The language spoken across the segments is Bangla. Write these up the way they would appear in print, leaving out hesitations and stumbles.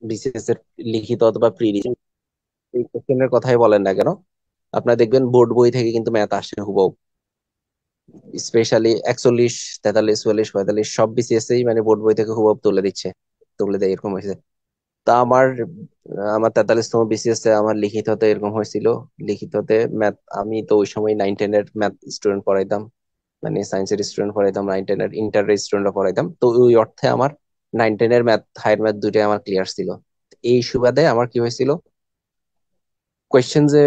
বিসিএস এর লিখিত অথবা প্রি এই কোশ্চেনের কথাই বলেন না কেন, আপনারা দেখবেন বোর্ড বই থেকে কিন্তু ম্যাথ আসে হুবহু। স্পেশালি 41, 43, 44, 45 সব বিসিএস এই মানে বোর্ড বই থেকে হুবহু তুলে দিচ্ছে, তুলে দেয়, এরকম হয়েছে। তা আমার 43তম বিসিএস এ আমার লিখিততে এরকম হয়েছিল। লিখিততে ম্যাথ, আমি তো ওই সময় 9-10 এর ম্যাথ স্টুডেন্ট পড়াইতাম, মানে সায়েন্সের স্টুডেন্ট পড়াইতাম, 9-10 এর ইন্টারের স্টুডেন্ট পড়াইতাম, তো ওই অর্থে আমার 9-10 এর ম্যাথ, হায়ার ম্যাথ দুইটাই আমার ক্লিয়ার ছিল। এই সুবাদে আমার কি হয়েছিল, কোয়েশ্চেন যে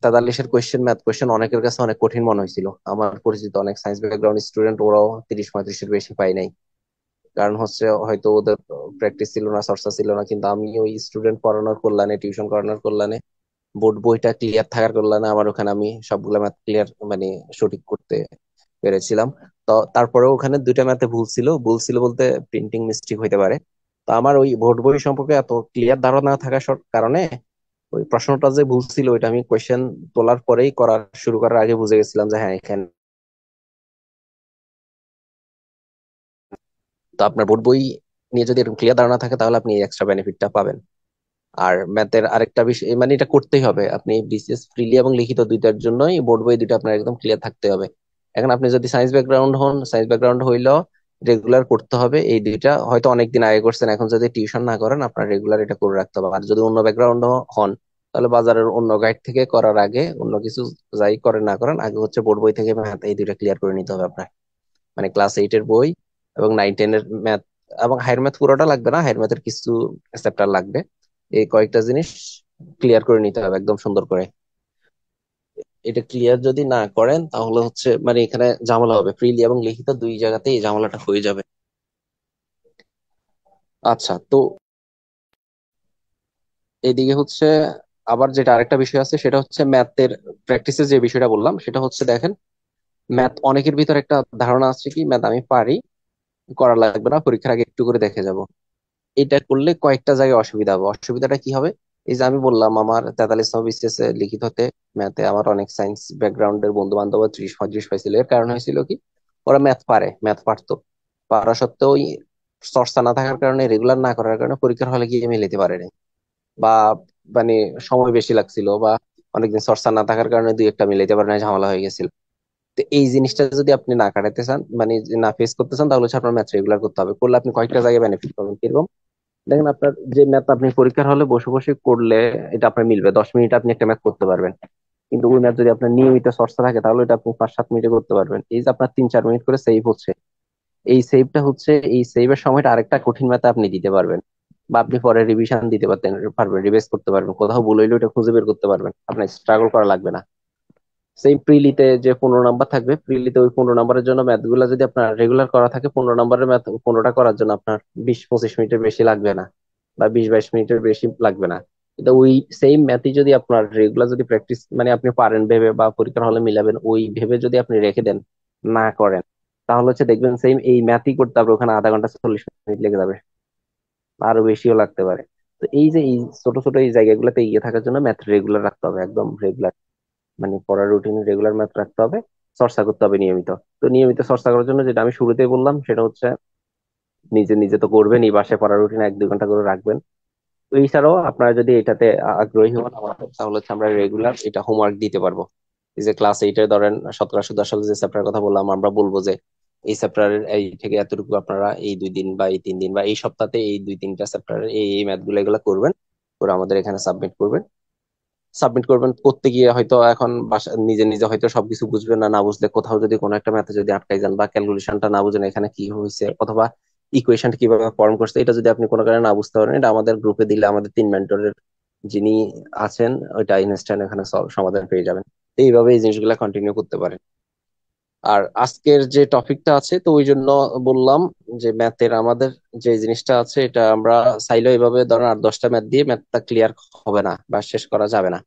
43-এর কোয়েশ্চেন, ম্যাথ কোয়েশ্চেন অনেকের কাছে অনেক কঠিন মনে হয়েছিল। আমার পরিচিত অনেক সায়েন্স ব্যাকগ্রাউন্ড স্টুডেন্ট, ওরাও 30-35-এর বেশি পাই নাই। কারণ হচ্ছে হয়তো ওদের প্র্যাকটিস ছিল না, চর্চা ছিল না, কিন্তু আমি ওই স্টুডেন্ট পড়ানোর কল্যাণে, টিউশন করানোর কল্যাণে, বোর্ড বইটা ক্লিয়ার থাকার কল্যাণে আমার ওখানে আমি সবগুলা ম্যাথ ক্লিয়ার, মানে সঠিক করতে পেরেছিলাম। তো তারপরেও ওখানে দুইটা ম্যাথে ভুল ছিল, ভুল ছিল বলতে প্রিন্টিং মিস্টেক হইতে পারে। তো আমার ওই বোর্ড বই সম্পর্কে এত ক্লিয়ার ধারণা থাকার কারণে ওই প্রশ্নটা যে ভুল ছিল ওইটা আমি কোয়েশ্চেন তোলার পরেই শুরু করার আগে বুঝে গেছিলাম যে হ্যাঁ এখানে। তো আপনার বোর্ড বই নিয়ে যদি এরকম ক্লিয়ার ধারণা থাকে তাহলে আপনি এই এক্সট্রা বেনিফিটটা পাবেন। আর ম্যাথের আরেকটা বিষয়, মানে এটা করতেই হবে, আপনি বিসিএস প্রিলি এবং লিখিত দুইটার জন্যই বোর্ড বই দুটো আপনার একদম ক্লিয়ার থাকতে হবে। এখন আপনি যদি সায়েন্স ব্যাকগ্রাউন্ড হন, সায়েন্স ব্যাকগ্রাউন্ড হইলেও রেগুলার করতে হবে এই দুইটা। হয়তো অনেকদিন আগে করছেন, এখন যদি টিউশন না করেন আপনার রেগুলার এটা করে রাখতে হবে। আর যদি অন্য ব্যাকগ্রাউন্ড হন, তাহলে বাজারের অন্য গাইড থেকে করার আগে, অন্য কিছু যাই করেন না করেন, আগে হচ্ছে বোর্ড বই থেকে ম্যাথ এই দুইটা ক্লিয়ার করে নিতে হবে আপনার। মানে ক্লাস 8-এর বই এবং 9-10-এর ম্যাথ, এবং হায়ার ম্যাথ পুরোটা লাগবে না, হায়ার ম্যাথের কিছু চ্যাপ্টার লাগবে। এই কয়েকটা জিনিস ক্লিয়ার করে নিতে হবে একদম সুন্দর করে। এটা ক্লিয়ার যদি না করেন তাহলে হচ্ছে মানে এখানে ঝামেলা হবে, প্রিলি এবং লিখিত দুই জায়গাতেই এই ঝামেলাটা হয়ে যাবে। আচ্ছা, তো এইদিকে হচ্ছে আবার যেটা আরেকটা বিষয় আছে সেটা হচ্ছে ম্যাথের প্র্যাকটিসে যে বিষয়টা বললাম সেটা হচ্ছে, দেখেন ম্যাথ অনেকের ভিতর একটা ধারণা আছে কি ম্যাথ আমি পারি, করা লাগবে না, পরীক্ষার আগে একটু করে দেখে যাব। এটা করলে কয়েকটা জায়গায় অসুবিধা হবে। অসুবিধাটা কি হবে, এই যে আমি বললাম আমার 43তম বিসিএস এ লিখিত হতে ম্যাথে আমার অনেক সায়েন্স ব্যাকগ্রাউন্ডের বন্ধু বান্ধব 30-35 পাইছিল। এর কারণ হয়েছিল কি, ওরা ম্যাথ পারে, ম্যাথ পারতো, পারা সত্ত্বেও ওই চর্চা না থাকার কারণে, রেগুলার না করার কারণে পরীক্ষার হলে গিয়ে মিলাতে পারেনি, বা মানে সময় বেশি লাগছিল, বা অনেকদিন চর্চা না থাকার কারণে দুই একটা মিলাইতে পারে না, ঝামেলা হয়ে গেছিল। তো এই জিনিসটা যদি আপনি না কাটাতে চান, মানে যে না ফেস করতে চান, তাহলে হচ্ছে আপনার ম্যাথ রেগুলার করতে হবে। করলে আপনি কয়েকটা জায়গায় বেনিফিট পাবেন। কিরকম, দেখেন আপনার যে ম্যাথ আপনি পরীক্ষার হলে বসে বসে করলে এটা আপনার মিলবে, 10 মিনিট আপনি একটা ম্যাথ করতে পারবেন। কিন্তু ওই ম্যাথ যদি আপনার নিয়মিত চর্চা থাকে তাহলে এটা আপনি 5-7 মিনিটে করতে পারবেন। এই যে আপনার 3-4 মিনিট করে সেভ হচ্ছে, এই সেভটা হচ্ছে, এই সেভের সময়টা আরেকটা কঠিন ম্যাথে আপনি দিতে পারবেন, বা আপনি পরে রিভিশন দিতে পারবেন, রিভাইজ করতে পারবেন, কোথাও ভুল হইলে ওটা খুঁজে বের করতে পারবেন, আপনার স্ট্রাগল করা লাগবে না। সেই প্রিলিতে যে 15 নাম্বার থাকবে, প্রিলিতে ওই 15 নাম্বারের জন্য ম্যাথ গুলা যদি আপনার রেগুলার করা থাকে, 15 নাম্বারের ম্যাথ 15টা করার জন্য আপনার 20-25 মিনিটের বেশি লাগবে না, বা 20-22 মিনিটের বেশি লাগবে না। কিন্তু ওই সেম ম্যাথই যদি আপনার রেগুলার যদি প্র্যাকটিস, মানে আপনি পারেন ভেবে বা পরীক্ষার হলে মিলাবেন ওই ভেবে যদি আপনি রেখে দেন, না করেন, তাহলে হচ্ছে দেখবেন সেম এই ম্যাথই করতে হবে ওখানে আধা ঘন্টা 40 মিনিট লেগে যাবে, আরো বেশিও লাগতে পারে। তো এই যে এই ছোট ছোট এই জায়গাগুলোতে এগিয়ে থাকার জন্য ম্যাথ রেগুলার রাখতে হবে, একদম রেগুলার, মানে পড়ার রুটিন রেগুলার ম্যাথ রাখতে হবে, চর্চা করতে হবে নিয়মিত। তো নিয়মিত চর্চা করার জন্য যেটা আমি শুরুতেই বললাম সেটা হচ্ছে, নিজে নিজে তো করবেন, এই বাসায় পড়ার রুটিন 1-2 ঘন্টা করে রাখবেন। তো এছাড়াও আপনারা যদি এটাতে আগ্রহী হন আমাদের, তাহলে হচ্ছে আমরা রেগুলার এটা হোমওয়ার্ক দিতে পারবো। এই যে ক্লাস 8-এ ধরেন শতকরা সুদ আসলে যে চ্যাপ্টার কথা বললাম, আমরা বলবো যে এই চ্যাপ্টারের এই থেকে এতটুকু আপনারা এই 2 দিন বা এই 3 দিন বা এই সপ্তাহে এই 2-3টা চ্যাপ্টারের এই এই ম্যাথ গুলো এগুলো করবেন, করে আমাদের এখানে সাবমিট করবেন। সাবমিট করবেন, করতে গিয়ে হয়তো এখন বাসা নিজে নিজে হয়তো সবকিছু বুঝবেন না, না বুঝলে কোথাও যদি কোনো একটা ম্যাথে যদি আটকাই যান, বা ক্যালকুলেশনটা না বুঝেন এখানে কি হয়েছে, অথবা ইকুয়েশনটা কিভাবে ফর্ম করছে, এটা যদি আপনি কোনো কারণে না বুঝতে পারেন, এটা আমাদের গ্রুপে দিলে আমাদের 3 মেন্টরের যিনি আছেন ওইটা ইনস্ট্যান্ট এখানে সমাধান পেয়ে যাবেন। তো এইভাবে এই জিনিসগুলো কন্টিনিউ করতে পারেন। আর আজকের যে টপিকটা আছে তো ওই জন্য বললাম যে ম্যাথের আমাদের যে জিনিসটা আছে এটা আমরা চাইলেও এইভাবে ধরেন 8-10টা ম্যাথ দিয়ে ম্যাথটা ক্লিয়ার হবে না বা শেষ করা যাবে না।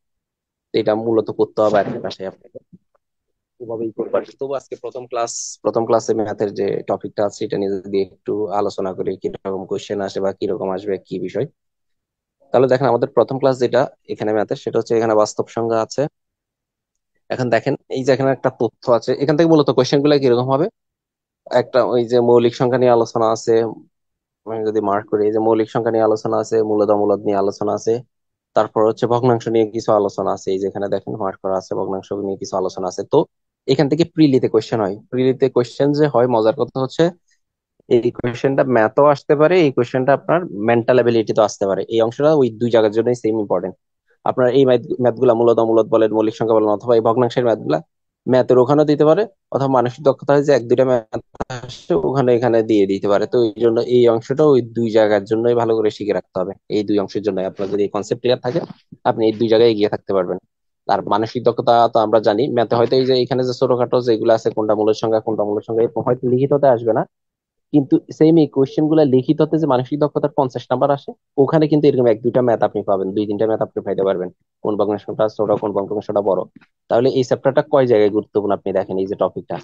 তো এটা মূলত করতে হবে আর কি বাসায় আপনাকে, এভাবেই করবো আর কি। তবু আজকে প্রথম ক্লাসে ম্যাথের যে টপিকটা আছে এটা নিয়ে যদি একটু আলোচনা করি, কিরকম কোশ্চেন আসে বা কিরকম আসবে কি বিষয়। তাহলে দেখেন আমাদের প্রথম ক্লাস যেটা এখানে ম্যাথের, সেটা হচ্ছে এখানে বাস্তব সংখ্যা আছে। এখন দেখেন এই যে এখানে একটা তথ্য আছে, এখান থেকে মূলত কোশ্চেন গুলো কিরকম হবে, একটা ওই যে মৌলিক সংখ্যা নিয়ে আলোচনা আছে, আমি যদি মার্ক করি, এই যে মৌলিক সংখ্যা নিয়ে আলোচনা আছে, মূলদ অমূলদ নিয়ে আলোচনা আছে, তারপর হচ্ছে ভগ্নাংশ নিয়ে কিছু আলোচনা আছে, এই যেখানে দেখেন মার্ক করা আছে ভগ্নাংশ নিয়ে কিছু আলোচনা আছে। তো এখান থেকে প্রিলিতে কোশ্চেন হয়, প্রিলিতে কোশ্চেন যে হয় মজার কথা হচ্ছে এই কোয়েশ্চেনটা ম্যাথও আসতে পারে, এই কোয়েশ্চেনটা আপনার মেন্টাল অ্যাবিলিটি তো আসতে পারে। এই অংশটা ওই দুই জায়গার জন্যই সেম ইম্পর্টেন্ট। আপনার এই ম্যাথ গুলা মূলত অমূলত বলেন, মৌলিক সংখ্যা বলেন, অথবা এই ভগ্নাংশের ম্যাথ গুলা ম্যাথের ওখানেও দিতে পারে, অথবা মানসিক দক্ষতা হয় যে এক দুইটা ম্যাথ আসে ওখানে এখানে দিয়ে দিতে পারে। তো এই জন্য এই অংশটা ওই দুই জায়গার জন্যই ভালো করে শিখে রাখতে হবে। এই দুই অংশের জন্য আপনার যদি কনসেপ্ট ক্লিয়ার থাকে, আপনি এই দুই জায়গায় এগিয়ে থাকতে পারবেন। আর মানসিক দক্ষতা তো আমরা জানি ম্যাথে হয়তো এই যে এখানে যে ছোটখাটো যেগুলো আছে, কোনটা মূলের সংখ্যা কোনটা মূলের সংখ্যা, এরকম হয়তো লিখিততে আসবে না, কিন্তু সেম এই কোয়েশ্চেন গুলা লিখিততে যে মানসিক দক্ষতার 50 নাম্বার আসে, ওখানে কিন্তু এরকম এক দুইটা ম্যাথ আপনি পাবেন, দুই তিনটা ম্যাথ আপনি পাইতে পারবেন, কোন ভগ্নাংশটা ছোট কোন ভগ্নাংশটা বড়। তাহলে এই চ্যাপ্টারটা কয় জায়গায় গুরুত্বপূর্ণ আপনি দেখেন, এই যে টপিকটা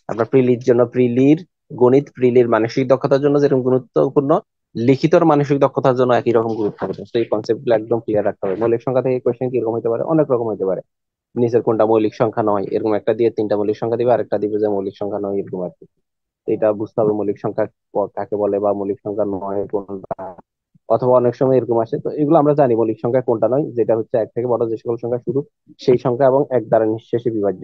আপনার প্রিলির জন্য, প্রিলির গণিত, প্রিলির মানসিক দক্ষতার জন্য যেরকম গুরুত্বপূর্ণ, লিখিতর মানসিক দক্ষতার জন্য একই রকম গুরুত্বপূর্ণ। তো এই কনসেপ্ট গুলো একদম ক্লিয়ার রাখতে হবে। মৌলিক সংখ্যা থেকে কোয়েশ্চেন কিরকম হতে পারে, অনেক রকম হতে পারে। নিচের কোনটা মৌলিক সংখ্যা নয়, এরকম একটা দিয়ে তিনটা মৌলিক সংখ্যা দিবে, আরেকটা দিবে যে মৌলিক সংখ্যা নয়, এরকম আর কি। তো এটা বুঝতে হবে মৌলিক সংখ্যা কাকে বলে, বা মৌলিক সংখ্যা নয় কোনটা। অথবা অনেক সময় এরকম আসে, তো এগুলো আমরা জানি মৌলিক সংখ্যা কোনটা নয়, যেটা হচ্ছে এক থেকে বড় যে সকল সংখ্যা শুরু সেই সংখ্যা এবং এক দ্বারা নিঃশেষে বিভাজ্য,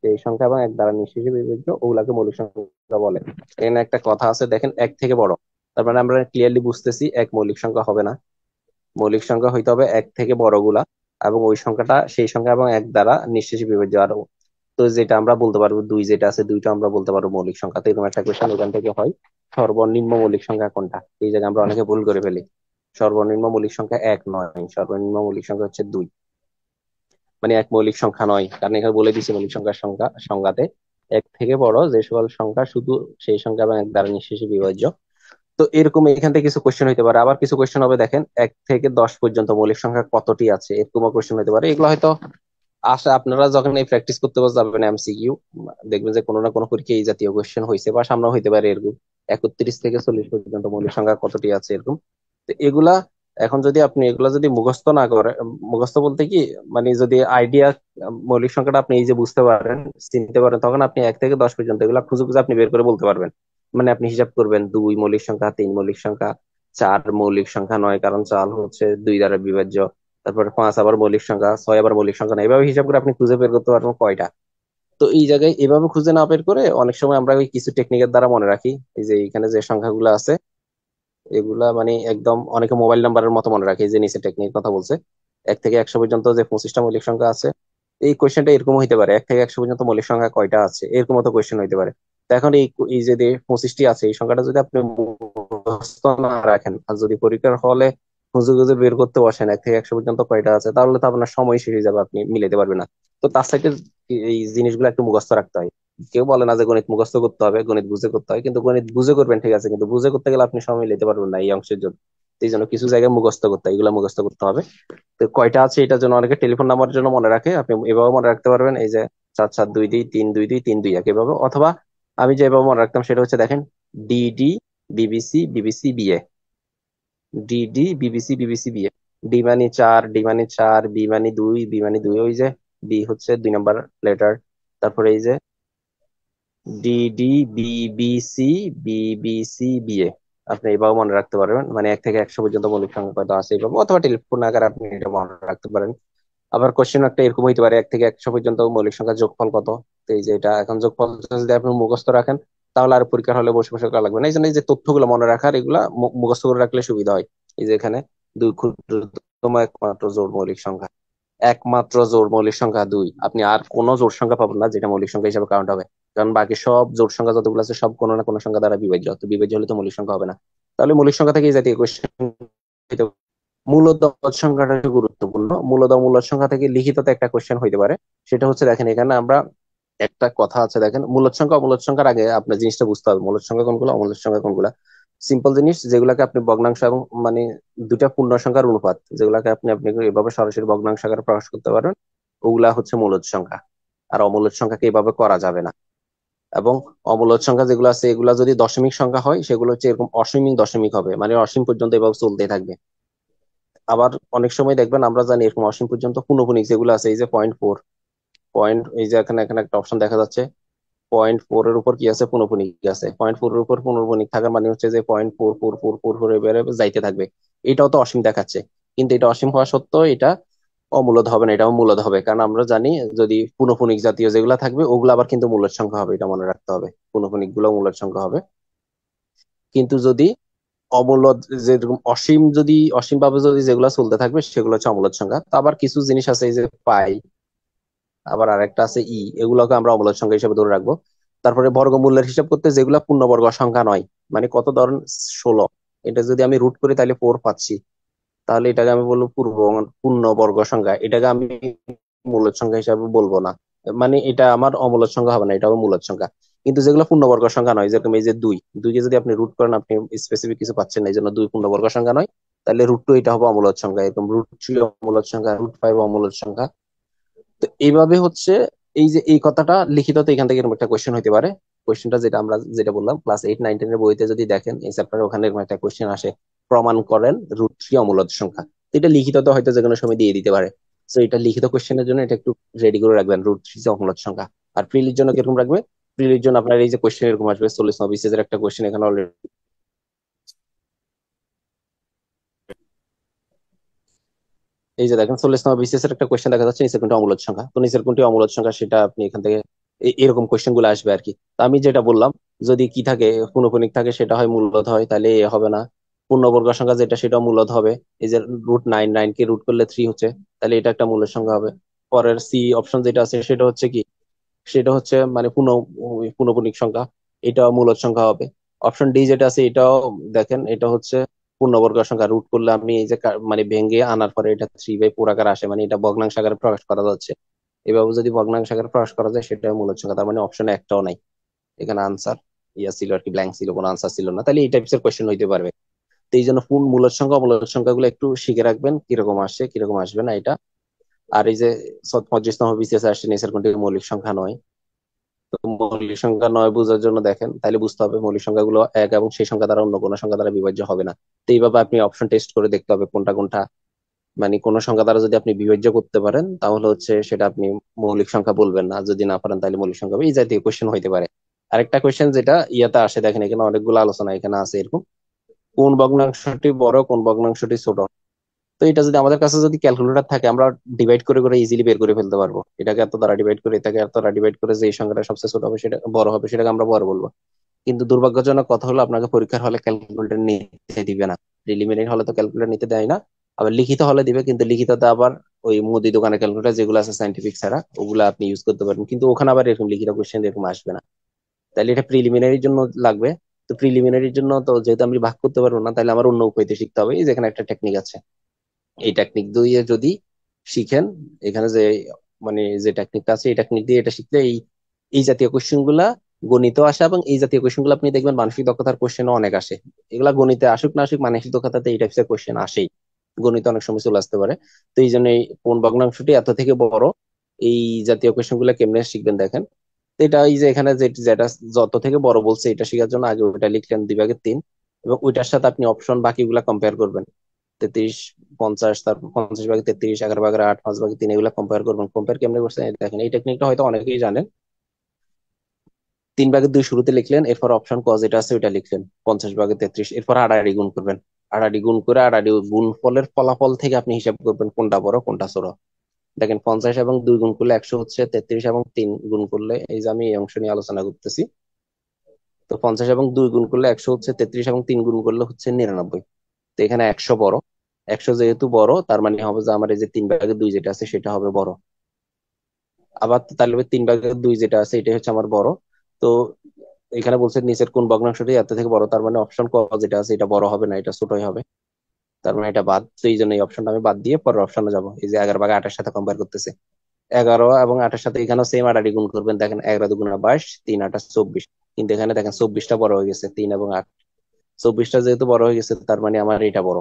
সেই সংখ্যা এবং এক দ্বারা নিঃশেষে বিভাজ্য ওগুলাকে মৌলিক সংখ্যা বলে। এখানে একটা কথা আছে দেখেন, এক থেকে বড়, তার মানে আমরা ক্লিয়ারলি বুঝতেছি এক মৌলিক সংখ্যা হবে না, মৌলিক সংখ্যা হইতে হবে এক থেকে বড় গুলা, এবং ওই সংখ্যাটা সেই সংখ্যা এবং এক দ্বারা নিঃশেষে বিভাজ্য। আর তো যেটা আমরা বলতে পারবো দুই, যেটা আছে দুইটা আমরা বলতে পারবো মৌলিক সংখ্যা। তো এরকম একটা কোয়েশ্চেন এখান থেকে হয়, সর্বনিম্ন মৌলিক সংখ্যা কোনটা, এই জায়গায় আমরা অনেকে ভুল করে ফেলি। সর্বনিম্ন মৌলিক সংখ্যা এক নয়, সর্বনিম্ন মৌলিক সংখ্যা হচ্ছে দুই। মানে এক মৌলিক সংখ্যা নয়, কারণ এখানে বলে দিচ্ছে মৌলিক সংখ্যার সংখ্যা সংজ্ঞাতে এক থেকে বড় যে সকল সংখ্যা শুধু সেই সংখ্যা এবং এক দ্বারা নিঃশেষে বিভাজ্য। তো এরকম এখান থেকে কিছু কোশ্চেন হতে পারে। আবার কিছু কোশ্চেন হবে দেখেন, 1 থেকে 10 পর্যন্ত মৌলিক সংখ্যা কতটি আছে, এরকমও কোশ্চেন হতে পারে। এগুলো হয়তো আসলে আপনারা যখন এই প্র্যাকটিস করতে যাবেন এমসিকিউ, দেখবেন যে কোনো না কোনো পরীক্ষায় এই জাতীয় কোশ্চেন হয়েছে বা সামনেও হইতে পারে এরকম, 31 থেকে 40 পর্যন্ত মৌলিক সংখ্যা কতটি আছে এরকম। তো এগুলা এখন যদি আপনি এগুলা যদি মুখস্থ না করে, মুখস্থ বলতে কি মানে যদি আইডিয়া, মৌলিক সংখ্যাটা আপনি এই যে বুঝতে পারেন, চিনতে পারেন, তখন আপনি 1 থেকে 10 পর্যন্ত এগুলা খুঁজে খুঁজে আপনি বের করে বলতে পারবেন। মানে আপনি হিসাব করবেন, দুই মৌলিক সংখ্যা, তিন মৌলিক সংখ্যা, চার মৌলিক সংখ্যা নয় কারণ চার হচ্ছে দুই দ্বারা বিভাজ্য, তারপরে পাঁচ আবার মৌলিক সংখ্যা, ছয় আবার মৌলিক সংখ্যা না, এভাবে হিসাব করে আপনি খুঁজে বের করতে পারবেন কয়টা। তো এই জায়গায় এভাবে খুঁজে না বের করে অনেক সময় আমরা ওই কিছু টেকনিকের দ্বারা মনে রাখি। এই যে এখানে যে সংখ্যাগুলো আছে এগুলা মানে একদম অনেকে মোবাইল নাম্বারের মতো মনে রাখে, এই যে নিচে টেকনিক কথা বলছে 1 থেকে 100 পর্যন্ত যে 25টা মৌলিক সংখ্যা আছে, এই কোয়েশ্চেনটা এরকম হইতে পারে, 1 থেকে 100 পর্যন্ত মৌলিক সংখ্যা কয়টা আছে, এরকম মতো কোয়েশ্চেন হইতে পারে। তো এখন এই যে 25টি আছে, এই সংখ্যাটা যদি আপনি মুখস্থ না রাখেন আর যদি পরীক্ষার হলে খুঁজে খুঁজে বের করতে বসেন 1 থেকে 100 পর্যন্ত কয়টা আছে, তাহলে তো আপনার সময় শেষ হয়ে যাবে, আপনি মিলাতে পারবেন না। তো তার সাথে এই জিনিসগুলো একটু মুখস্থ রাখতে হয়। কেউ বলে না যে গণিত মুখস্থ করতে হবে, গণিত বুঝে করতে হয়, কিন্তু গণিত বুঝে করবেন ঠিক আছে, কিন্তু বুঝে করতে গেলে আপনি সময় নিতে পারবেন না এই অংশের জন্য। তো এই জন্য কিছু জায়গায় মুখস্থ করতে হয়, এগুলো মুখস্থ করতে হবে। তো কয়টা আছে এটার জন্য অনেকে টেলিফোন নাম্বারের জন্য মনে রাখে, আপনি এভাবে মনে রাখতে পারবেন, এই যে 7 7 2 2 3 2 2 3 2 1 এভাবে। অথবা আমি যেভাবে মনে রাখতাম সেটা হচ্ছে দেখেন, DD BBC BBC BA, DD BBC BBC BA, D মানে চার, ডি মানে চার, বি মানে দুই, বি মানে দুই, ওই যে বি হচ্ছে 2 নাম্বার লেটার। তারপরে এই যে ডিডি বিবিসি বিবিসি বিএ, আপনি এইভাবে মনে রাখতে পারবেন। মানে 1 থেকে 100 পর্যন্ত মৌলিক সংখ্যা কয়টা আছে এইভাবে, অথবা টেলিফোন আকারে আপনি এটা মনে রাখতে পারেন। আবার কোশ্চেন একটা এরকম হইতে পারে, 1 থেকে 100 পর্যন্ত মৌলিক সংখ্যার যোগফল কত। তো এই যে এটা এখন যোগফল যদি আপনি মুখস্থ রাখেন, তাহলে আর পরীক্ষার হলে বসে বসে করা লাগবে না। এই জন্য এই যে তথ্যগুলো মনে রাখার, এগুলা মুখস্থ করে রাখলে সুবিধা হয়। এই যে এখানে দুই ক্ষুদ্রতম একমাত্র জোড় মৌলিক সংখ্যা, একমাত্র জোড় মৌলিক সংখ্যা দুই, আপনি আর কোনো জোড় সংখ্যা পাবেন না যেটা মৌলিক সংখ্যা হিসেবে কাউন্ট হবে। কারণ বাকি সব জোড় সংখ্যা যতগুলো আছে সব কোনো না কোনো সংখ্যা দ্বারা বিভাজ্য, তো বিভাজ্য হলে তো মৌলিক সংখ্যা হবে না। তাহলে মৌলিক সংখ্যা থেকে এই জাতীয় কোয়েশ্চেন। মূলদ সংখ্যাটা একটু গুরুত্বপূর্ণ, মূলদ মূলদ সংখ্যা থেকে লিখিততে একটা কোশ্চেন হইতে পারে। সেটা হচ্ছে দেখেন এখানে আমরা একটা কথা আছে দেখেন, মূলদ সংখ্যা অমূলদ সংখ্যার আগে আপনার জিনিসটা বুঝতে হবে, মূলদ সংখ্যা কোনগুলো অমূলদ সংখ্যা কোনগুলা। সিম্পল জিনিস যেগুলাকে আপনি ভগ্নাংশ এবং মানে দুটা পূর্ণ সংখ্যার অনুপাত, যেগুলাকে আপনি আপনি এভাবে সরাসরি ভগ্নাংশ আকারে প্রকাশ করতে পারেন, ওগুলা হচ্ছে মূলদ সংখ্যা। আর অমূলদ সংখ্যাকে এভাবে করা যাবে না। এবং অমূলদ সংখ্যা যেগুলো আছে এগুলা যদি দশমিক সংখ্যা হয়, সেগুলো হচ্ছে এরকম অসীমিক দশমিক হবে, মানে অসীম পর্যন্ত এভাবে চলতে থাকবে। আবার অনেক সময় দেখবেন আমরা জানি এরকম অসীম পর্যন্ত পূর্ণগুণিক যেগুলো আছে, এই যে 0.4 পয়েন্ট, এই যে এখানে এখানে একটা অপশন দেখা যাচ্ছে 0.4 এর উপর কি আছে, পুনঃপুনিক আছে। 0.4 এর উপর পুনঃপুনিক থাকার মানে হচ্ছে যে 0.4444 এবারে যাইতে থাকবে। এটাও তো অসীম দেখাচ্ছে, কিন্তু এটা অসীম হওয়া সত্ত্বেও এটা অমূলদ হবে না, এটাও মূলদ হবে। কারণ আমরা জানি যদি পুনঃপুনিক জাতীয় যেগুলা থাকবে ওগুলো আবার কিন্তু মূলদ সংখ্যা হবে, এটা মনে রাখতে হবে, পুনঃপুনিক গুলো মূলদ সংখ্যা হবে। কিন্তু যদি অমূলদ, যেরকম অসীম, যদি অসীম ভাবে যদি যেগুলো চলতে থাকবে সেগুলো হচ্ছে অমূলদ সংখ্যা। তো আবার কিছু জিনিস আছে, এই যে পাই, আবার আরেকটা আছে এগুলোকে আমরা অমূলদ সংখ্যা হিসেবে ধরে রাখবো। তারপরে বর্গমূলের হিসাব করতে যেগুলা পূর্ণবর্গ সংখ্যা নয়, মানে কত, ধরেন 16, এটা যদি আমি রুট করি তাহলে 4 পাচ্ছি, তাহলে এটাকে আমি বলবো পূর্ণবর্গ সংখ্যা, এটাকে আমি মূলদ সংখ্যা হিসাবে বলবো না। মানে এটা আমার অমূলদ সংখ্যা হবে না, এটা হবে মূলদ সংখ্যা। কিন্তু যেগুলো পূর্ণবর্গ সংখ্যা নয়, যেরকম এই যে 2কে যদি আপনি রুট করেন, আপনি স্পেসিফিক কিছু পাচ্ছেন না, এই জন্য 2 পূর্ণবর্গ সংখ্যা নয়, তাহলে √2 এটা হবে অমূলদ সংখ্যা। এরকম √3 অমূলদ সংখ্যা, √5 অমূলদ সংখ্যা। তো এইভাবে হচ্ছে, এই যে এই কথাটা লিখিত, তো এখান থেকে এরকম একটা কোয়েশ্চেন হতে পারে। কোয়েশ্চেনটা যেটা আমরা যেটা বললাম ক্লাস 8 9 10 এর বইতে যদি দেখেন, এই চ্যাপ্টারে ওখানে এরকম একটা কোয়েশ্চেন আসে, প্রমাণ করেন √3 অমূলদ সংখ্যা। তো এটা লিখিত তো হয়তো যে কোনো সময় দিয়ে দিতে পারে। তো এটা লিখিত কোয়েশ্চেনের জন্য এটা একটু রেডি করে রাখবেন, √3 যে অমূলদ সংখ্যা। আর প্রিলির জন্য কিরকম রাখবে, প্রিলির জন্য আপনার এই যে কোয়েশ্চেন এরকম আসবে, 40 বিসিএস এর একটা কোয়েশ্চেন এখানে অলরেডি, এই যে দেখেন 40 বিসিএস এর একটা কোয়েশ্চেন দেখা যাচ্ছে, নিচের কোনটি অমূলদ সংখ্যা, তো নিচের কোনটি অমূলদ সংখ্যা সেটা আপনি এখান থেকে এরকম কোয়েশ্চেন গুলো আসবে আর কি। তো আমি যেটা বললাম, যদি কি থাকে, পুনঃপুনিক থাকে, সেটা হয় মূলদ হয়, তাহলে এ হবে না। পূর্ণবর্গ সংখ্যা যেটা সেটা মূলদ হবে। এই যে √9 কে রুট করলে 3 হচ্ছে, তাহলে এটা একটা মূলদ সংখ্যা হবে। পরের সি অপশন যেটা আছে সেটা হচ্ছে কি, সেটা হচ্ছে মানে পুনঃপুনিক সংখ্যা, এটা মূলদ সংখ্যা হবে। অপশন ডি যেটা আছে এটাও দেখেন, এটা হচ্ছে পূর্ণবর্গ সংখ্যা, রুট করলে আমি এই যে মানে ভেঙে আনার পরে এটা 3/4 আকার আসে, মানে এটা ভগ্নাংশ আকারে প্রকাশ করা যাচ্ছে। এভাবে যদি ভগ্নাংশ আকারে প্রকাশ করা যায় সেটা মূলদ সংখ্যা। তার মানে অপশনে একটাও নাই, এখানে আনসার ইয়া ছিল আর কি, ব্ল্যাঙ্ক ছিল, কোনো আনসার ছিল না। তাহলে এই টাইপস এর কোয়েশ্চেন হইতে পারবে। তো এই জন্য পূর্ণ মূলদ সংখ্যা মূলদ সংখ্যাগুলো একটু শিখে রাখবেন, কিরকম আসে কিরকম আসবে না এটা। আর এই যে 25তম বিসিএস আসছে, নিচের কোনটি মৌলিক সংখ্যা নয়। তো মৌলিক সংখ্যা নয় বোঝার জন্য দেখেন, তাহলে বুঝতে হবে মৌলিক সংখ্যাগুলো এক এবং সেই সংখ্যা দ্বারা অন্য কোনো সংখ্যা দ্বারা বিভাজ্য হবে না। তো এইভাবে আপনি অপশন টেস্ট করে দেখতে হবে কোনটা কোনটা, মানে কোন সংখ্যা দ্বারা যদি আপনি বিভাজ্য করতে পারেন তাহলে হচ্ছে সেটা আপনি মৌলিক সংখ্যা বলবেন না, যদি না পারেন তাহলে মৌলিক সংখ্যা হবে। এই জাতীয় কোশ্চেন হইতে পারে। আরেকটা কোশ্চেন যেটা ইয়াতে আসে, দেখেন এখানে অনেকগুলো আলোচনা এখানে আছে এরকম, কোন ভগ্নাংশটি বড় কোন ভগ্নাংশটি ছোট। তো এটা যদি আমাদের কাছে যদি ক্যালকুলেটর থাকে, আমরা ডিভাইড করে করে ইজিলি বের করে ফেলতে পারবো, এটাকে এত দ্বারা ডিভাইড করে, এটাকে এত দ্বারা ডিভাইড করে, যে এই সংখ্যাটা সবচেয়ে ছোট হবে সেটা বড় হবে, সেটাকে আমরা বড় বলবো। কিন্তু দুর্ভাগ্যজনক কথা হলো, আপনাকে পরীক্ষার হলে ক্যালকুলেটর নিতে দিবে না। প্রিলিমিনারি হলে তো ক্যালকুলেটর নিতে দেয় না, আবার লিখিত হলে দিবে, কিন্তু লিখিততে আবার ওই মুদি দোকানের ক্যালকুলেটর যেগুলো আছে সাইন্টিফিক ছাড়া, ওগুলো আপনি ইউজ করতে পারবেন, কিন্তু ওখানে আবার এরকম লিখিত কোশ্চেন এরকম আসবে না। তাহলে এটা প্রিলিমিনারির জন্য লাগবে। তো প্রিলিমিনারির জন্য তো যেহেতু আমি ভাগ করতে পারবো না, তাহলে আমার অন্য উপায়তে শিখতে হবে। এই যেখানে একটা টেকনিক আছে, এই টেকনিক দিয়ে যদি শিখেন, এখানে যে মানে যে টেকনিকটা আছে, এই টেকনিক দিয়ে এটা শিখলে এই এই জাতীয় কোশ্চেন গুলা গণিত আসে, এবং এই জাতীয় কোশ্চেন গুলো আপনি দেখবেন মানসিক দক্ষতার কোশ্চেনও অনেক আসে। এগুলা গণিতে আসুক না আসুক, মানসিক দক্ষতাতে এই টাইপের কোশ্চেন আসেই, গণিতে অনেক সময় চলে আসতে পারে। তো এই জন্য কোন ভগ্নাংশটি এত থেকে বড়, এই জাতীয় কোশ্চেন গুলা কেমনে শিখবেন দেখেন। তো এটা এই যে এখানে যেটা যত থেকে বড় বলছে, এটা শেখার জন্য আগে ওইটা লিখলেন 2/3, এবং ওইটার সাথে আপনি অপশন বাকিগুলা কম্পেয়ার করবেন, 33 50, তারপর 50/33, 11/8, 5/3, এগুলা কম্পেয়ার করবেন। কম্পেয়ার কেমনে করছেন এই দেখেন, এই টেকনিকটা হয়তো অনেকেই জানেন। 3/2 শুরুতে লিখলেন, এরপর অপশন ক যেটা আছে ওইটা লিখলেন, 50/33, এরপর আড়াআড়ি গুণ করবেন। আড়াআড়ি গুণ করে আড়াআড়ি গুণ ফলের ফলাফল থেকে আপনি হিসাব করবেন কোনটা বড় কোনটা ছোট। দেখেন 50 এবং 2 গুণ করলে 100 হচ্ছে, 33 এবং 3 গুণ করলে, এই যে আমি এই অংশ নিয়ে আলোচনা করতেছি, তো 50 এবং 2 গুণ করলে 100 হচ্ছে, 33 এবং 3 গুণ করলে হচ্ছে 99। তো এখানে 100 বড়। 100 যেহেতু বড়, তার মানে হবে যে আমার এই যে 3/2 যেটা আছে সেটা হবে বড়। আবার তো তাহলে 3/2 যেটা আছে এটাই হচ্ছে আমার বড়। তো এখানে বলছে নিচের কোন ভগ্নাংশটি এত থেকে বড়, তার মানে অপশন ক যেটা আছে এটা বড় হবে না, এটা ছোটই হবে। তার মানে এটা বাদ, তো এই জন্য এই অপশনটা আমি বাদ দিয়ে পরের অপশনে যাবো। এই যে 11/8 সাথে কম্পেয়ার করতেছে, 11 এবং 8 সাথে এখানেও সেম আড়াআড়ি গুণ করবেন। দেখেন 11×2 = 22, 3×8 = 24, কিন্তু এখানে দেখেন 24টা বড় হয়ে গেছে, 3 এবং 8, 24টা যেহেতু বড় হয়ে গেছে, তার মানে আমার এটা বড়,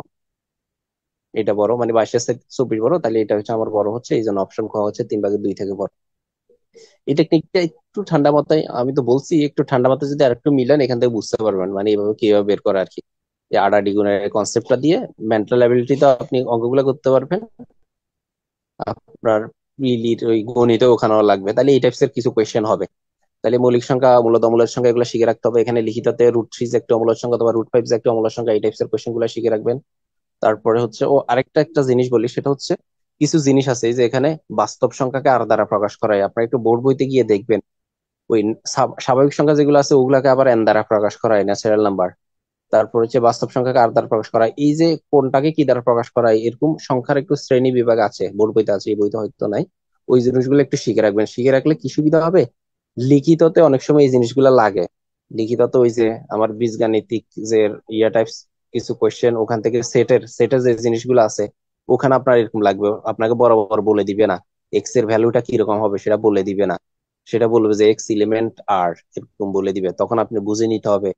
এটা বড়, মানে 22 থেকে 24 বড়, তাহলে এটা হচ্ছে আমার বড় হচ্ছে, এই জন্য অপশন খ হচ্ছে 3/2 থেকে বড়। এই টেকনিকটা একটু ঠান্ডা মাথায়, আমি তো বলছি একটু ঠান্ডা মাথায় যদি আরেকটু মিলান, এখান থেকে বুঝতে পারবেন মানে এইভাবে কিভাবে বের করা আর কি। এই আড়াআড়ি গুণের কনসেপ্টটা দিয়ে মেন্টাল অ্যাবিলিটি তো আপনি অঙ্কগুলো করতে পারবেন, আপনার প্রিলির ওই গণিতে ওখানেও লাগবে, তাহলে এই টাইপস এর কিছু কোয়েশ্চেন হবে। তাহলে মৌলিক সংখ্যা, মূলত অমূলদ সংখ্যা এগুলো শিখে রাখতে হবে। এখানে লিখিততে √3 যে একটা অমূলদ সংখ্যা অথবা √5 যে একটা অমূলদ সংখ্যা, এই টাইপসের কোশ্চেন গুলো শিখে রাখবেন। তারপরে হচ্ছে ও আরেকটা একটা জিনিস বলি, সেটা হচ্ছে কিছু জিনিস আছে এই যে এখানে বাস্তব সংখ্যাকে আর দ্বারা প্রকাশ করা হয়। আপনারা একটু বোর্ড বইতে গিয়ে দেখবেন ওই স্বাভাবিক সংখ্যা যেগুলো আছে ওগুলাকে আবার এন দ্বারা প্রকাশ করা হয়, ন্যাচারাল নাম্বার। তারপর হচ্ছে বাস্তব সংখ্যাকে আর দ্বারা প্রকাশ করা হয়। এই যে কোনটাকে কি দ্বারা প্রকাশ করা হয়, এরকম সংখ্যার একটু শ্রেণী বিভাগ আছে, বোর্ড বইতে আছে, এই বইতে হয়তো নাই। ওই জিনিসগুলো একটু শিখে রাখবেন। শিখে রাখলে কি সুবিধা হবে, লিখিততে অনেক সময় এই জিনিসগুলো লাগে। লিখিততে ওই যে আমার বীজগাণিতিক যে ইয়া টাইপস কিছু কোয়েশ্চেন, ওখান থেকে সেটের যে জিনিসগুলো আছে, ওখানে আপনার এরকম লাগবে, আপনাকে বরাবর বলে দিবে না এক্স এর ভ্যালুটা কিরকম হবে, সেটা বলে দিবে না। সেটা বলবে যে এক্স এলিমেন্ট আর, এরকম বলে দিবে, তখন আপনি বুঝে নিতে হবে।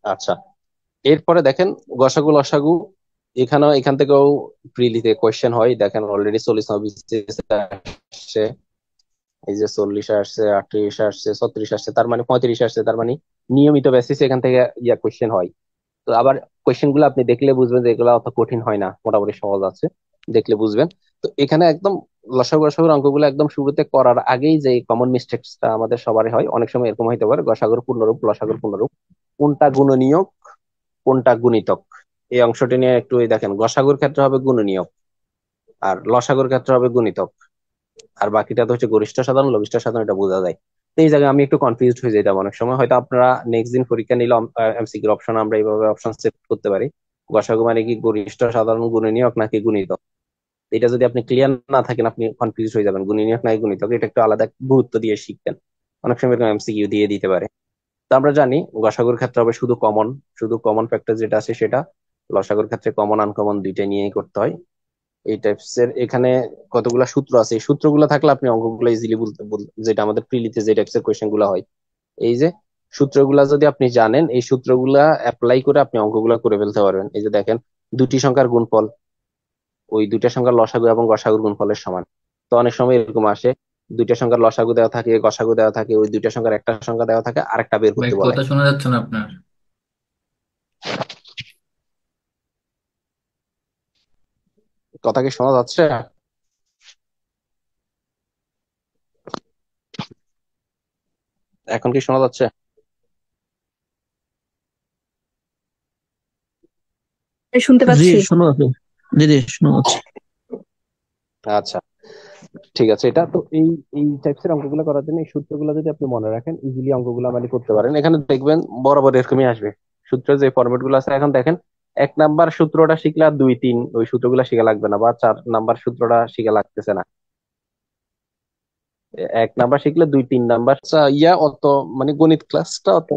আচ্ছা, এরপরে দেখেন গসাগু লসাগু। এখান থেকেও প্রিলিতে কোয়েশ্চেন হয়। দেখেন অলরেডি 40 আসছে, এই যে 40 আসছে, 38 আসছে, 36 আসছে, তার মানে 35 আসছে, তার মানে নিয়মিত বেসিসে এখান থেকে ইয়া কোয়েশ্চেন হয়। তো আবার কোয়েশ্চেন গুলো আপনি দেখলে বুঝবেন যে এগুলো অত কঠিন হয় না, মোটামুটি সহজ আছে, দেখলে বুঝবেন। তো এখানে একদম লসাগু গসাগুর অঙ্কগুলো একদম শুরুতে করার আগেই যে কমন মিস্টেকসটা আমাদের সবারই হয়, অনেক সময় এরকম হইতে পারে, গসাগুর পূর্ণরূপ, লসাগুর পূর্ণরূপ, কোনটা গুণনীয়ক, কোনটা গুণিতক, এই অংশটি নিয়ে একটু এই দেখেন, গসাগুর ক্ষেত্রে হবে গুণনীয়ক, আর লসাগুর ক্ষেত্রে হবে গুণিতক, আর বাকিটা তো হচ্ছে গরিষ্ঠ সাধারণ, লঘিষ্ঠ সাধারণ, এটা বোঝা যায়। তো এই জায়গায় আমি একটু কনফিউজড হয়ে যেতাম অনেক সময়। হয়তো আপনারা নেক্সট দিন পরীক্ষা নিলে এমসিকিউর অপশন আমরা এইভাবে অপশন সেট করতে পারি, গসাগু মানে কি গরিষ্ঠ সাধারণ গুণনীয়ক নাকি গুণিতক। এটা যদি আপনি ক্লিয়ার না থাকেন, আপনি কনফিউজ হয়ে যাবেন গুণনীয়ক নাকি গুণিতক, এটা একটু আলাদা গুরুত্ব দিয়ে শিখবেন। অনেক সময় এরকম এমসিকিউ দিয়ে দিতে পারে। তো আমরা জানি গসাগুর ক্ষেত্রে হবে শুধু কমন ফ্যাক্টর যেটা আছে সেটা। লসাগুর ক্ষেত্রে কমন আনকমন দুইটা নিয়েই করতে হয়। এই টাইপস এর এখানে কতগুলা সূত্র আছে, এই সূত্রগুলো থাকলে আপনি অঙ্কগুলো ইজিলি যেটা আমাদের প্রিলিতে যে টাইপস এর কোয়েশ্চেন গুলো হয়, এই যে সূত্রগুলা যদি আপনি জানেন, এই সূত্রগুলা অ্যাপ্লাই করে আপনি অঙ্কগুলা করে ফেলতে পারবেন। এই যে দেখেন, দুটি সংখ্যার গুণফল ওই দুইটা সংখ্যার লসাগু এবং গসাগুর গুণফলের সমান। তো অনেক সময় এরকম আসে, দুইটা সংখ্যার লসাগু দেওয়া থাকে, গসাগু দেওয়া থাকে, ওই দুইটা সংখ্যার একটা সংখ্যা দেওয়া থাকে, আরেকটা বের ভাই করতে বলে। কথা শোনা যাচ্ছে না আপনার। কথা কি শোনা যাচ্ছে? এখন কি শোনা যাচ্ছে? শুনতে জি পাচ্ছি। শোনা যাচ্ছে। জি জি শোনা যাচ্ছে। আচ্ছা, ঠিক আছে। এটা তো এই এই টাইপসের অঙ্কগুলো করার জন্য এই সূত্রগুলো যদি আপনি মনে রাখেন, ইজিলি অঙ্কগুলো মানে করতে পারেন। এখানে দেখবেন বরাবর এরকমই আসবে সূত্রের যে ফরম্যাট গুলো আছে। এখন দেখেন, 1 নাম্বার সূত্রটা শিখলে আর 2 3 ওই সূত্রগুলো শিখা লাগবে না, বা 4 নাম্বার সূত্রটা শিখা লাগতেছে না। 1 নাম্বার শিখলে 2 3 নাম্বার ইয়া অত, মানে গণিত ক্লাসটা অত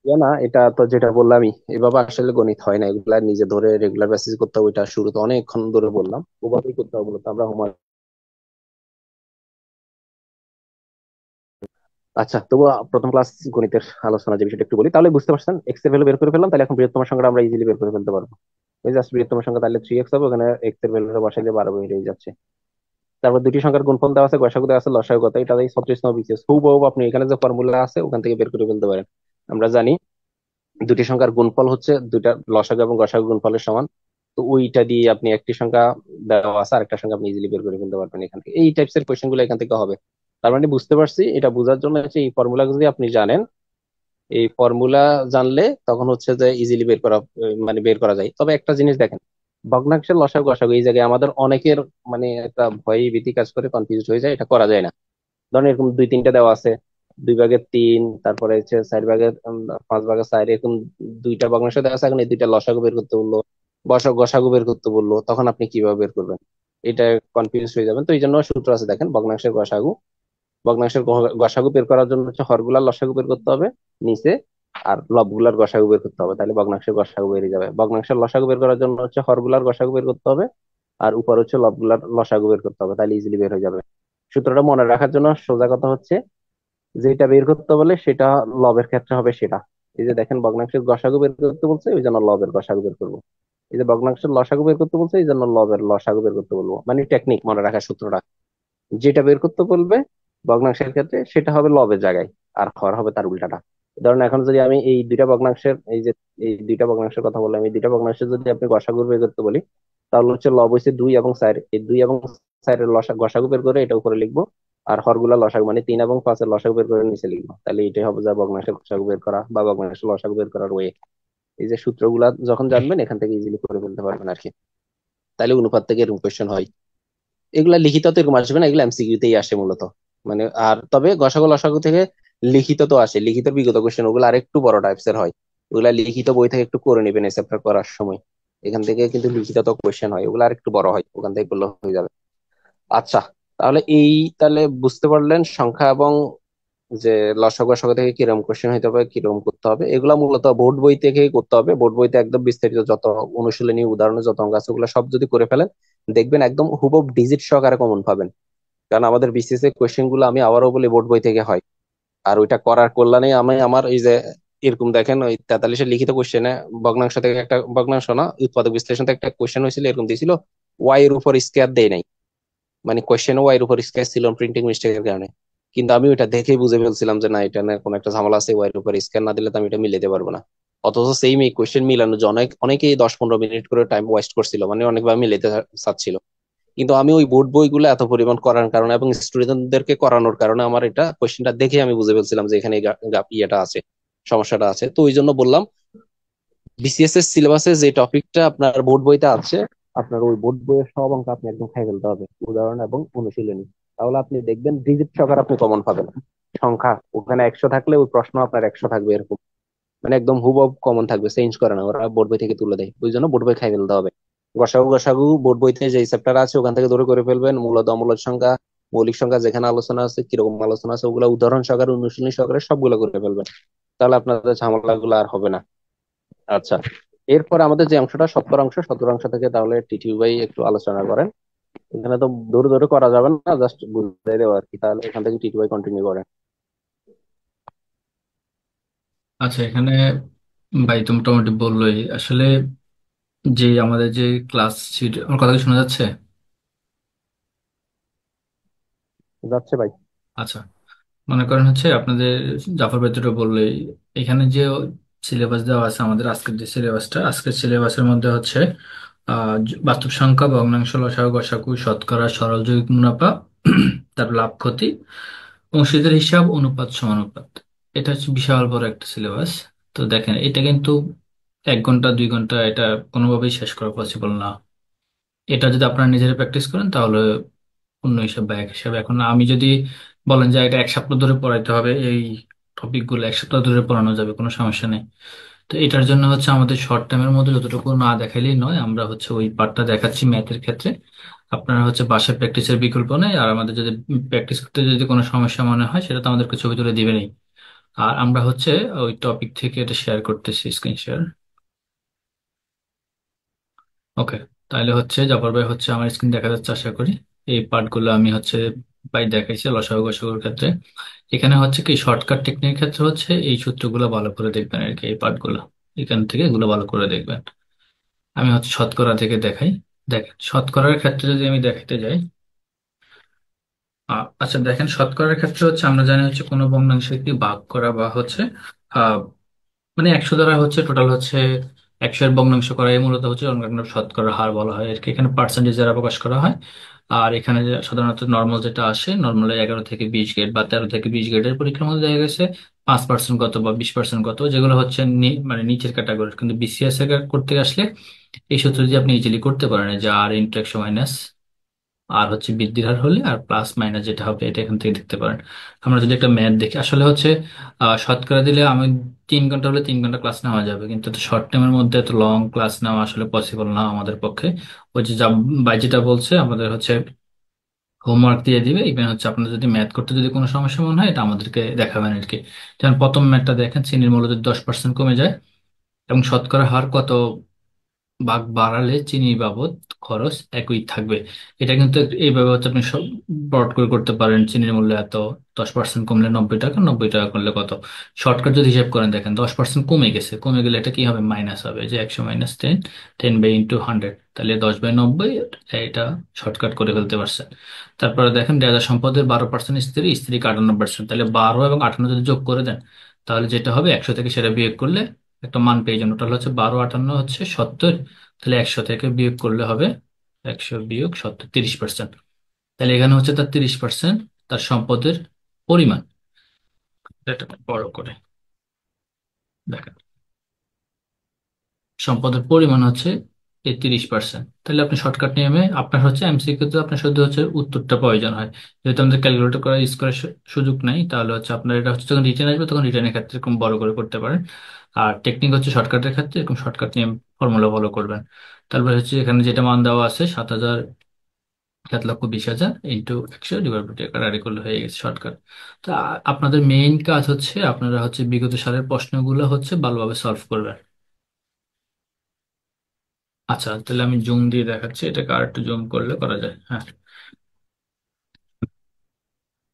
ইয়া না। এটা তো যেটা বললামই, এভাবে আসলে গণিত হয় না, এগুলা নিজে ধরে রেগুলার বেসিস করতে হবে। ওইটা শুরুতে অনেকক্ষণ ধরে বললাম, ওভাবেই করতে হবে বলতো আমরা হোমওয়ার্ক। আচ্ছা, তবু প্রথম ক্লাস গণিতের আলোচনা যে বিষয়টা একটু বলি, তাহলে বুঝতে পারছেন এক্স এর ভ্যালু বের করে ফেললাম, তাহলে এখন বৃহত্তম সংখ্যাটা আমরা ইজিলি বের করে ফেলতে পারবো। ওই জাস্ট বৃহত্তম সংখ্যা তাহলে 3x হবে, ওখানে এক্স এর ভ্যালুটা বসাইলে 12 বেরিয়ে যাচ্ছে। তারপর দুটি সংখ্যার গুণফল দেওয়া আছে, গসাগু দেওয়া আছে, লসাগু কত, এটা এই 36 হুবহু আপনি এখানে যে ফর্মুলা আছে ওখান থেকে বের করে ফেলতে পারেন। আমরা জানি দুটি সংখ্যার গুণফল হচ্ছে দুইটা লসাগু এবং গসাগু গুণফলের সমান। তো ওইটা দিয়ে আপনি একটি সংখ্যা দেওয়া আছে, আরেকটা সংখ্যা আপনি ইজিলি বের করে ফেলতে পারবেন এখান থেকে। এই টাইপস এর কোয়েশ্চেন গুলো এখান থেকে হবে। তার মানে বুঝতে পারছি, এটা বোঝার জন্য হচ্ছে এই ফর্মুলা যদি আপনি জানেন, এই ফর্মুলা জানলে তখন হচ্ছে যে ইজিলি বের করা, মানে বের করা যায়। তবে একটা জিনিস দেখেন, ভগ্নাংশের লসাগু গসাগু এই জায়গায় আমাদের অনেকের মানে একটা ভয় ভীতি কাজ করে, কনফিউজ হয়ে যায়, এটা করা যায় না। ধরেন এরকম 2 3টা দেওয়া আছে, 2 ভাগের 3, তারপরে হচ্ছে 4 ভাগের 5 ভাগের 4, এরকম দুইটা ভগ্নাংশ দেওয়া আছে। এখন এই দুইটা লসাগু বের করতে বললো, গসাগু বের করতে বললো, তখন আপনি কিভাবে বের করবেন? এটা কনফিউজ হয়ে যাবেন। তো এই জন্য সূত্র আছে দেখেন, গসাগু বের করার জন্য হচ্ছে হরগুলার লসাগু বের করতে হবে নিচে, আর লবগুলার গসাগু বের করতে হবে, তাহলে ভগ্নাংশের গসাগু বেরিয়ে যাবে। ভগ্নাংশের লসাগু বের করার জন্য হচ্ছে হরগুলার গসাগু বের করতে হবে, আর উপর হচ্ছে লবগুলার লসাগু বের করতে হবে, তাহলে ইজিলি বের হয়ে যাবে। সূত্রটা মনে রাখার জন্য সোজা কথা হচ্ছে যেটা বের করতে বলে সেটা লবের ক্ষেত্রে হবে সেটা। এই যে দেখেন ভগ্নাংশের গসাগু বের করতে বলছে, ওই জন্য লবের গসাগু বের করবো। এই যে ভগ্নাংশের লসাগু বের করতে বলছে, এই জন্য লবের লসাগু বের করতে বলবো। মানে টেকনিক মনে রাখার সূত্রটা, যেটা বের করতে বলবে ভগ্নাংশের ক্ষেত্রে সেটা হবে লবের জায়গায়, আর হর হবে তার উল্টাটা। ধরেন এখন যদি আমি এই দুইটা ভগ্নাংশের এই যে এই দুইটা ভগ্নাংশের কথা বললাম, এই দুইটা ভগ্নাংশের যদি আপনি গসাগু বের করতে বলি, তাহলে হচ্ছে লব হচ্ছে 2 এবং 4, এই 2 এবং 4-এর গসাগু বের করে এটা উপরে লিখবো। আর হরগুলা লসাগু মানে 3 এবং 5-এর লসাগু বের করে নিচে লিখবো। তাহলে এটাই হবে যা ভগ্নাংশের গসাগু বের করা বা ভগ্নাংশের লসাগু বের করার ওয়ে। এই যে সূত্রগুলা যখন জানবেন এখান থেকে ইজিলি করে ফেলতে পারবেন আর কি। তাহলে অনুপাত থেকে এরকম কোয়েশ্চেন হয়। এগুলা লিখিত তো এরকম আসবে না, এগুলো এমসিকিউতেই আসে মূলত। মানে আর তবে গসাগু লসাগু থেকে লিখিত তো আসে, লিখিত বিগত কোশ্চেন ওগুলো আরেকটু বড় টাইপসের হয়। ওগুলা লিখিত বই থেকে একটু করে নেবেন এই চ্যাপ্টার করার সময়। এখান থেকে কিন্তু লিখিত তো কোশ্চেন হয়, ওগুলো আরেকটু বড় হয়, ওখান থেকে করলে হয়ে যাবে। আচ্ছা, তাহলে তাহলে বুঝতে পারলেন সংখ্যা এবং যে লসাগু গসাগু থেকে কিরকম কোশ্চেন হইতে হবে, কিরকম করতে হবে। এগুলা মূলত বোর্ড বই থেকেই করতে হবে। বোর্ড বইতে একদম বিস্তারিত যত অনুশীলনী উদাহরণে যত অঙ্ক আছে ওগুলো সব যদি করে ফেলেন, দেখবেন একদম হুবহু ডিজিট সহকারে কমন পাবেন। কারণ আমাদের বিসিএস এর কোয়েশ্চেন গুলো আমি আবারও বলি বোর্ড বই থেকে হয়। আর ওইটা করার কল্যাণে আমি আমার এই যে এরকম দেখেন ওই 43-এর লিখিত কোশ্চেনে ভগ্নাংশ থেকে একটা ভগ্নাংশ না উৎপাদক বিশ্লেষণ থেকে একটা কোশ্চেন হয়েছিল, এরকম দিয়েছিল ওয়াই এর উপর স্কয়ার দেয় নাই। মানে কোশ্চেন ওয়াই এর উপর স্কয়ার ছিল প্রিন্টিং মিস্টেকের কারণে। কিন্তু আমি ওইটা দেখেই বুঝে ফেলছিলাম যে না, এটা না কোনো একটা ঝামেলা আছে, ওয়াই এর উপর স্কয়ার না দিলে তো আমি এটা মিলাতে পারবো না। অথচ সেম এই কোশ্চেন মিলানোর জন্য অনেকেই 10-15 মিনিট করে টাইম ওয়েস্ট করছিল, মানে অনেকভাবে মিলাতে চাচ্ছিল। কিন্তু আমি ওই বোর্ড বইগুলো এত পরিমাণ করার কারণে এবং স্টুডেন্টদেরকে করানোর কারণে আমার এটা কোশ্চেনটা দেখে আমি বুঝে ফেলছিলাম যে এখানে এই ইয়েটা আছে, সমস্যাটা আছে। তো ওই জন্য বললাম বিসিএস এর সিলেবাসে যে টপিকটা আপনার বোর্ড বইতে আছে, আপনার ওই বোর্ড বইয়ের সব অঙ্ক আপনি একদম খাই ফেলতে হবে, উদাহরণ এবং অনুশীলনী। তাহলে আপনি দেখবেন ডিজিট সহকারে আপনি কমন পাবেন। সংখ্যা ওখানে 100 থাকলে ওই প্রশ্ন আপনার 100 থাকবে এরকম। মানে একদম হুবহু কমন থাকবে, চেঞ্জ করে না, ওরা বোর্ড বই থেকে তুলে দেয়। ওই জন্য বোর্ড বই খাই ফেলতে হবে। গসাগু গসাগু বোর্ড বইতে যে চ্যাপ্টার আছে ওখান থেকে ধরে করে ফেলবেন। মূলত অমূলদ সংখ্যা, মৌলিক সংখ্যা যেখানে আলোচনা আছে কিরকম আলোচনা আছে ওগুলা উদাহরণ সহকারে অনুশীলনী সহকারে সবগুলো করে ফেলবেন। তাহলে আপনাদের ঝামেলা গুলো আর হবে না। আচ্ছা, এরপর আমাদের যে অংশটা সত্তর অংশ থেকে তাহলে টিটিউ ভাই একটু আলোচনা করেন। এখানে তো দূরে দূরে করা যাবে না, জাস্ট বুঝতে দেওয়া আর কি। তাহলে এখান থেকে টিটিউ ভাই কন্টিনিউ করেন। আচ্ছা, এখানে ভাই তো মোটামুটি বললোই আসলে যে আমাদের যে ক্লাস শিট, আমার কথা কি শোনা যাচ্ছে? যাচ্ছে ভাই। আচ্ছা, মনে করেন হচ্ছে আপনাদের জাফর ভাই তো বললেই এখানে যে সিলেবাস দেওয়া আছে, আমাদের আজকের সিলেবাসের মধ্যে হচ্ছে বাস্তব সংখ্যা, ভগ্নাংশ, লসাগু, গসাগু, শতকরা, সরল যৌগিক মুনাফা, তারপর লাভ ক্ষতি, অংশীদার হিসাব, অনুপাত সমানুপাত। এটা হচ্ছে বিশাল বড় একটা সিলেবাস। তো দেখেন, এটা কিন্তু 1 ঘন্টা 2 ঘন্টা এটা কোনোভাবেই শেষ করা পসিবল না। এটা যদি আপনারা নিজেরা প্র্যাকটিস করেন তাহলে অন্য হিসাব বা এক হিসাব। এখন আমি যদি বলেন যে এটা 1 সপ্তাহ ধরে পড়াইতে হবে, এই টপিকগুলো 1 সপ্তাহ ধরে পড়ানো যাবে, কোনো সমস্যা নেই। তো এটার জন্য হচ্ছে আমাদের শর্ট টাইমের মধ্যে যতটুকু না দেখাইলেই নয়, আমরা হচ্ছে ওই পার্টটা দেখাচ্ছি ম্যাথের ক্ষেত্রে। আপনারা হচ্ছে বাসায় প্র্যাকটিসের বিকল্প নেই। আর আমাদের যদি প্র্যাকটিস করতে যদি কোনো সমস্যা মনে হয়, সেটা তো আমাদেরকে ছবি তুলে দিবেনই। আর আমরা হচ্ছে ওই টপিক থেকে এটা শেয়ার করতেছি, স্ক্রিন শেয়ার। ওকে, তাহলে হচ্ছে জাফর ভাই হচ্ছে আমার স্ক্রিন দেখা যাচ্ছে আশা করি। এই পার্টগুলো আমি হচ্ছে ভাই দেখাইছি লসাগু গসাগুর ক্ষেত্রে। এখানে হচ্ছে কি শর্টকাট টেকনিকের ক্ষেত্রে হচ্ছে এই সূত্রগুলো ভালো করে দেখবেন আর কি, এই পার্টগুলো এখান থেকে এগুলো ভালো করে দেখবেন। আমি হচ্ছে শতকরা থেকে দেখাই। দেখেন, শতকরার ক্ষেত্রে যদি আমি দেখাতে যাই, আচ্ছা দেখেন, শতকরার ক্ষেত্রে হচ্ছে আমরা জানি হচ্ছে কোনো ভগ্নাংশকে ভাগ করা বা হচ্ছে মানে 100 দ্বারা হচ্ছে টোটাল হচ্ছে 100-এর ভগ্নাংশ করা, এই মূলত হচ্ছে শতকরা হার বলা হয় আর কি। এখানে পার্সেন্টেজ দ্বারা প্রকাশ করা হয়। আর এখানে যে সাধারণত নর্মাল যেটা আসে, নর্মালি 11 থেকে 20 গ্রেড বা 13 থেকে 20 গ্রেডের পরীক্ষার মধ্যে দেখা গেছে 5% কত বা 20% কত, যেগুলো হচ্ছে মানে নিচের ক্যাটাগরি। কিন্তু বিসিএস করতে আসলে এই সূত্র দিয়ে আপনি ইজিলি করতে পারেন, যে আর ইন্টু 100 মাইনাস আর হচ্ছে বৃদ্ধির হার হলে আর প্লাস মাইনাস যেটা হবে এটা এখান থেকে দেখতে পারেন। আমরা যদি একটা ম্যাথ দেখি, আসলে হচ্ছে শতকরা দিলে আমি 3 ঘন্টা হলে 3 ঘন্টা ক্লাস নেওয়া যাবে, কিন্তু শর্ট টাইমের মধ্যে এত লং ক্লাস নেওয়া আসলে পসিবল না আমাদের পক্ষে। ওই যে ভাই যেটা বলছে, আমাদের হচ্ছে হোমওয়ার্ক দিয়ে দিবে। ইভেন হচ্ছে আপনার যদি ম্যাথ করতে যদি কোনো সমস্যা মনে হয়, এটা আমাদেরকে দেখাবেন আর কি। যেমন প্রথম ম্যাথটা দেখেন, চিনির মূল্য যদি 10% কমে যায় এবং শতকরা হার কত ভাগ বাড়ালে চিনি বাবদ খরচ একই থাকবে। এটা কিন্তু এইভাবে হচ্ছে আপনি সব ব্রড করে করতে পারেন। চিনির মূল্য এত, 10% কমলে 90 টাকা, 90 টাকা করলে কত। শর্টকাট যদি হিসাব করেন দেখেন 10% কমে গেছে, কমে গেলে এটা কি হবে, মাইনাস হবে, যে 100 - 10, 10/100, তাহলে 10/90। এটা শর্টকাট করে ফেলতে পারছেন। তারপরে দেখেন দেয়া সম্পদের 12% স্ত্রী, স্ত্রীকে 58%, তাহলে 12 এবং 58 যদি যোগ করে দেন, তাহলে যেটা হবে 100 থেকে সেটা বিয়োগ করলে একটা মান পেয়ে যান। ওটা হচ্ছে 12, 58 হচ্ছে 70। তাহলে 100 থেকে বিয়োগ করলে হবে 100 - 70, 30%। তাহলে এখানে হচ্ছে তার 30% তার সম্পদের পরিমাণ। এটা বড় করে দেখেন, সম্পদের পরিমাণ হচ্ছে এই 30%। তাহলে আপনি শর্টকাট নিয়মে আপনার হচ্ছে এমসিকিউ তে আপনার শুধু হচ্ছে উত্তরটা প্রয়োজন হয়। যেহেতু আমাদের ক্যালকুলেটর করা ইউজ করার সুযোগ নাই, তাহলে হচ্ছে আপনার এটা হচ্ছে যখন রিটার্ন আসবে তখন রিটার্নের ক্ষেত্রে এরকম বড় করে করতে পারেন। আর টেকনিক হচ্ছে শর্টকাটের ক্ষেত্রে এরকম শর্টকাট নিয়ম ফর্মুলা ফলো করবেন। তারপরে হচ্ছে এখানে যেটা মান দেওয়া আছে 7,20,000 ইন্টু 100 / করলে হয়ে গেছে শর্টকাট। তা আপনাদের মেইন কাজ হচ্ছে আপনারা হচ্ছে বিগত সালের প্রশ্নগুলো হচ্ছে ভালোভাবে সলভ করবেন। আচ্ছা, তাহলে আমি জুম দিয়ে দেখাচ্ছি, এটাকে আর একটু জুম করলে করা যায়, হ্যাঁ।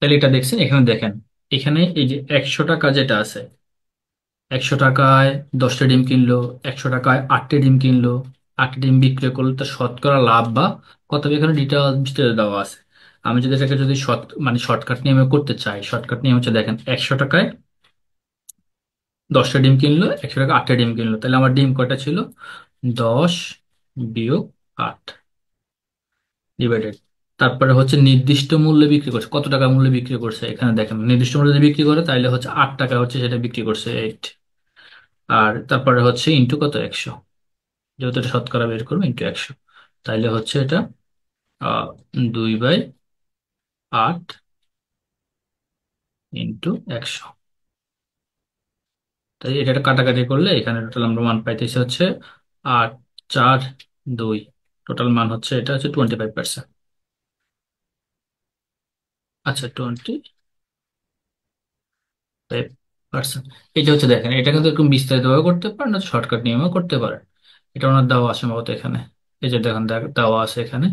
তাহলে এটা দেখছেন, এখানে দেখেন, এখানে এই যে 100 টাকা যেটা আছে, 100 টাকায় 10টা ডিম কিনলো, 100 টাকায় 8টে ডিম কিনলো, 8টে ডিম বিক্রি করলে তো শতকরা লাভ বা কত হবে এখানে ডিটেল দেওয়া আছে। আমি যদি এটাকে যদি মানে শর্টকাট নিয়মে করতে চাই, শর্টকাট নিয়ম হচ্ছে দেখেন, 100 টাকায় 10টা ডিম কিনলো, 100 টাকা 8টে ডিম কিনলো, তাহলে আমার ডিম কয়টা ছিল, 10 - 8 ডিভাইডেড। তারপরে হচ্ছে নির্দিষ্ট মূল্যে বিক্রি করছে, কত টাকা মূল্যে বিক্রি করছে, এখানে দেখেন নির্দিষ্ট মূল্যে যদি বিক্রি করে তাহলে হচ্ছে 8 টাকা হচ্ছে সেটা বিক্রি করছে, 8। আর তারপরে হচ্ছে ইন্টু কত, 100, যেহেতু এটা শতকরা বের করবো, ইন্টু 100। তাইলে হচ্ছে এটা 2/8 ইন্টু 100। তাই এটা একটা কাটাকাটি করলে এখানে টোটাল আমরা মান পাইতেছি হচ্ছে 8, 4, 2। টোটাল মান হচ্ছে এটা হচ্ছে 25%। আচ্ছা, 25%। এটা হচ্ছে দেখেন, এটা কিন্তু একটু বিস্তারিত ভাবে করতে পারেন, শর্টকাট নিয়মেও করতে পারেন। এটা ওনার দেওয়া আছে সম্ভবত এখানে। এই যে দেখেন, দেওয়া আছে এখানে।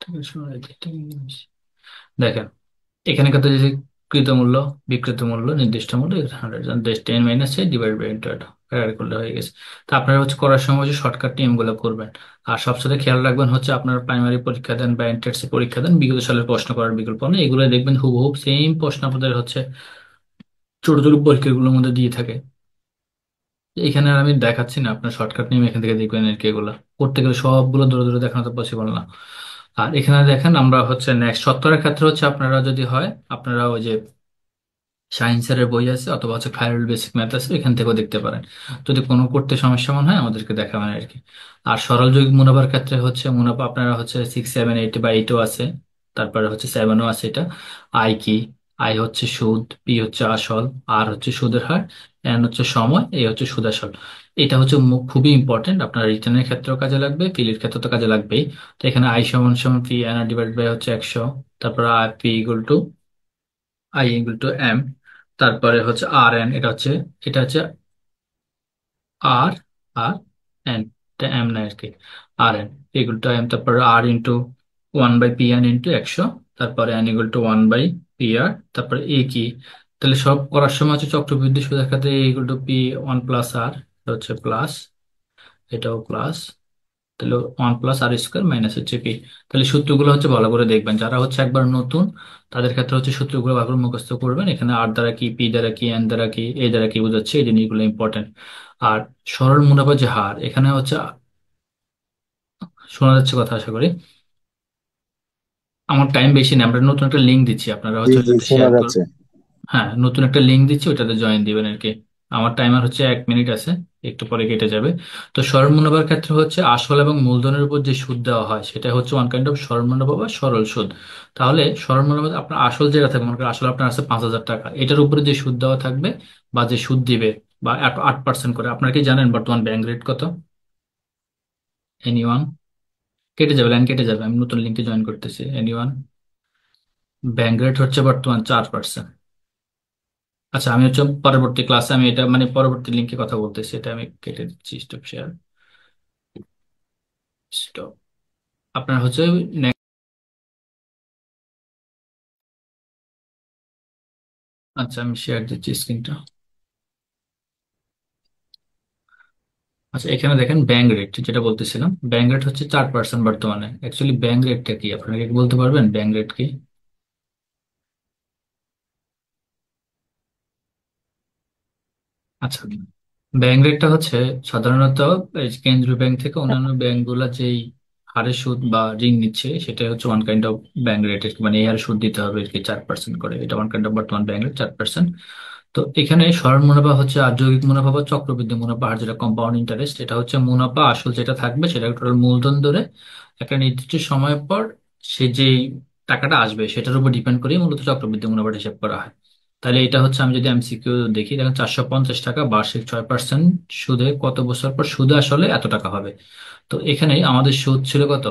ঠিক আছে, দেখেন এখানে কত যে কৃত মূল্য, বিক্রিত মূল্য, নির্দিষ্ট মূল্য, 10 - 8 ডিভাইড বাই ইন্টু করলে হয়ে গেছে। তা আপনারা হচ্ছে করার সময় হচ্ছে শর্টকাট নিয়ম গুলো করবেন। আর সবসাথে খেয়াল রাখবেন হচ্ছে আপনারা প্রাইমারি পরীক্ষা দেন বা এন্ট্রান্স পরীক্ষা দেন, বিগত সালের প্রশ্ন করার বিকল্প নেই, এগুলো দেখবেন হুবহুব সেম প্রশ্ন আপনাদের হচ্ছে ছোট ছোট পরীক্ষাগুলোর মধ্যে দিয়ে থাকে। এখানে আর আমি দেখাচ্ছি না, আপনার শর্টকাট নিয়ম এখান থেকে দেখবেন আর কি। এগুলো করতে গেলে সবগুলো দূরে দূরে দেখানো তো পসিবল না। আর এখানে দেখেন আমরা হচ্ছে নেক্সট সত্তরের ক্ষেত্রে হচ্ছে আপনারা যদি হয়, আপনারা ওই যে সায়েন্সের বই আছে অথবা হচ্ছে খায়রুল বেসিক ম্যাথ আছে, এখান থেকেও দেখতে পারেন। যদি কোনো করতে সমস্যা মনে হয় আমাদেরকে দেখাবেন আর কি। আর সরল যৌগিক মুনাফার ক্ষেত্রে হচ্ছে মুনাফা আপনারা হচ্ছে 6, 7, 8 বা 8ও আছে, তারপরে হচ্ছে 7ও আছে। এটা আই কি, আই হচ্ছে সুদ, পি হচ্ছে আসল, আর হচ্ছে সুদের হার, এন হচ্ছে সময়, এই হচ্ছে সুদ আসল। এটা হচ্ছে খুবই ইম্পর্টেন্ট, আপনার রিটার্নের ক্ষেত্রেও কাজে লাগবে, পিলির ক্ষেত্রে তো কাজে লাগবেই। তো এখানে আই সমান সমান পি এন ডিভাইড বাই হচ্ছে 100। তারপর I P equal to I = M। তারপরে হচ্ছে আর এন, এটা হচ্ছে আর, আর এন, এটা এম না আর কি, আর এন = M। তারপরে আর ইন্টু 1/Pn × 100। তারপরে n = 1/PR। তারপরে এ কি, তাহলে সব করার সময় হচ্ছে চক্রবৃদ্ধি সুদের ক্ষেত্রে A = P1 + R, এটা হচ্ছে প্লাস, এটাও প্লাস, তাহলে 1 + R² মাইনাস হচ্ছে পি। তাহলে সূত্রগুলো হচ্ছে ভালো করে দেখবেন, যারা হচ্ছে একবার নতুন তাদের ক্ষেত্রে হচ্ছে সূত্রগুলো ভালো করে মুখস্থ করবেন। এখানে আর দ্বারা কি, পি দ্বারা কি, এন দ্বারা কি, এ দ্বারা কি বোঝাচ্ছে, এই জিনিসগুলো ইম্পর্টেন্ট। আর সরল মুনাফা যে হার এখানে হচ্ছে, শোনা যাচ্ছে কথা আশা করি, আমার টাইম বেশি নেই, আমরা নতুন একটা লিঙ্ক দিচ্ছি, আপনারা জি হচ্ছে জি, ওটাতে শোনা শেয়ার করুন। যাচ্ছে। হ্যাঁ, নতুন একটা লিঙ্ক দিচ্ছি, ওটাতে জয়েন দিবেন আর কি। আমার টাইমার হচ্ছে 1 মিনিট আছে, একটু পরে কেটে যাবে। তো সরল মুনাফার ক্ষেত্রে হচ্ছে আসল এবং মূলধনের উপর যে সুদ দেওয়া হয় সেটা হচ্ছে ওয়ান কাইন্ড অফ সরল মুনাফা বা সরল সুদ। তাহলে সরল মুনাফা আপনার আসল যেটা থাকবে, মনে করেন আসল আপনার আছে 5,000 টাকা, এটার উপরে যে সুদ দেওয়া থাকবে বা যে সুদ দিবে, বা 8% করে। আপনারা কি জানেন বর্তমান ব্যাংক রেট কত? এনিওয়ান? কেটে যাবে, লাইন কেটে যাবে, আমি নতুন লিঙ্কে জয়েন করতেছি। এনিওয়ান? ব্যাংক রেট হচ্ছে বর্তমান 4%। আচ্ছা, আমি হচ্ছে পরবর্তী ক্লাসে আমি এটা মানে পরবর্তী লিঙ্কে কথা বলতেছি, এটা আমি কেটে দিচ্ছি, স্টপ শেয়ার, স্টপ। আপনার হচ্ছে আচ্ছা, আমি শেয়ার দিচ্ছি স্ক্রিনটা। আচ্ছা, এখানে দেখেন ব্যাংক রেট যেটা বলতেছিলাম, ব্যাংক রেট হচ্ছে 4% বর্তমানে। অ্যাকচুয়ালি ব্যাংক রেটটা কি আপনারা কি বলতে পারবেন, ব্যাংক রেট কি? আচ্ছা, ব্যাংক রেটটা হচ্ছে সাধারণত এই যে কেন্দ্রীয় ব্যাংক থেকে অন্যান্য ব্যাংকগুলো যেই হারে সুদ বা ঋণ নিচ্ছে, সেটা হচ্ছে one kind of bank rate. মানে এই হারে সুদ দিতে হবে আর কি, 4% করে। এটা ওয়ান কাইন্ড অফ বর্তমান ব্যাংক রেট, 4%। তো এখানে সরল মুনাফা হচ্ছে আর যৌগিক মুনাফা বা চক্রবৃদ্ধি মুনাফা, আর যেটা কম্পাউন্ড ইন্টারেস্ট, এটা হচ্ছে মুনাফা আসল যেটা থাকবে সেটা টোটাল মূলধন ধরে একটা নির্দিষ্ট সময় পর সে যে টাকাটা আসবে সেটার উপর ডিপেন্ড করে মূলত চক্রবৃদ্ধি মুনাফাটা হিসাব করা হয়। তাহলে এটা হচ্ছে, আমি যদি এমসিকিউ দেখি, দেখেন 450 টাকা বার্ষিক 6% সুদে কত বছর পর সুদে আসলে এত টাকা হবে। তো এখানে আমাদের সুদ ছিল কত?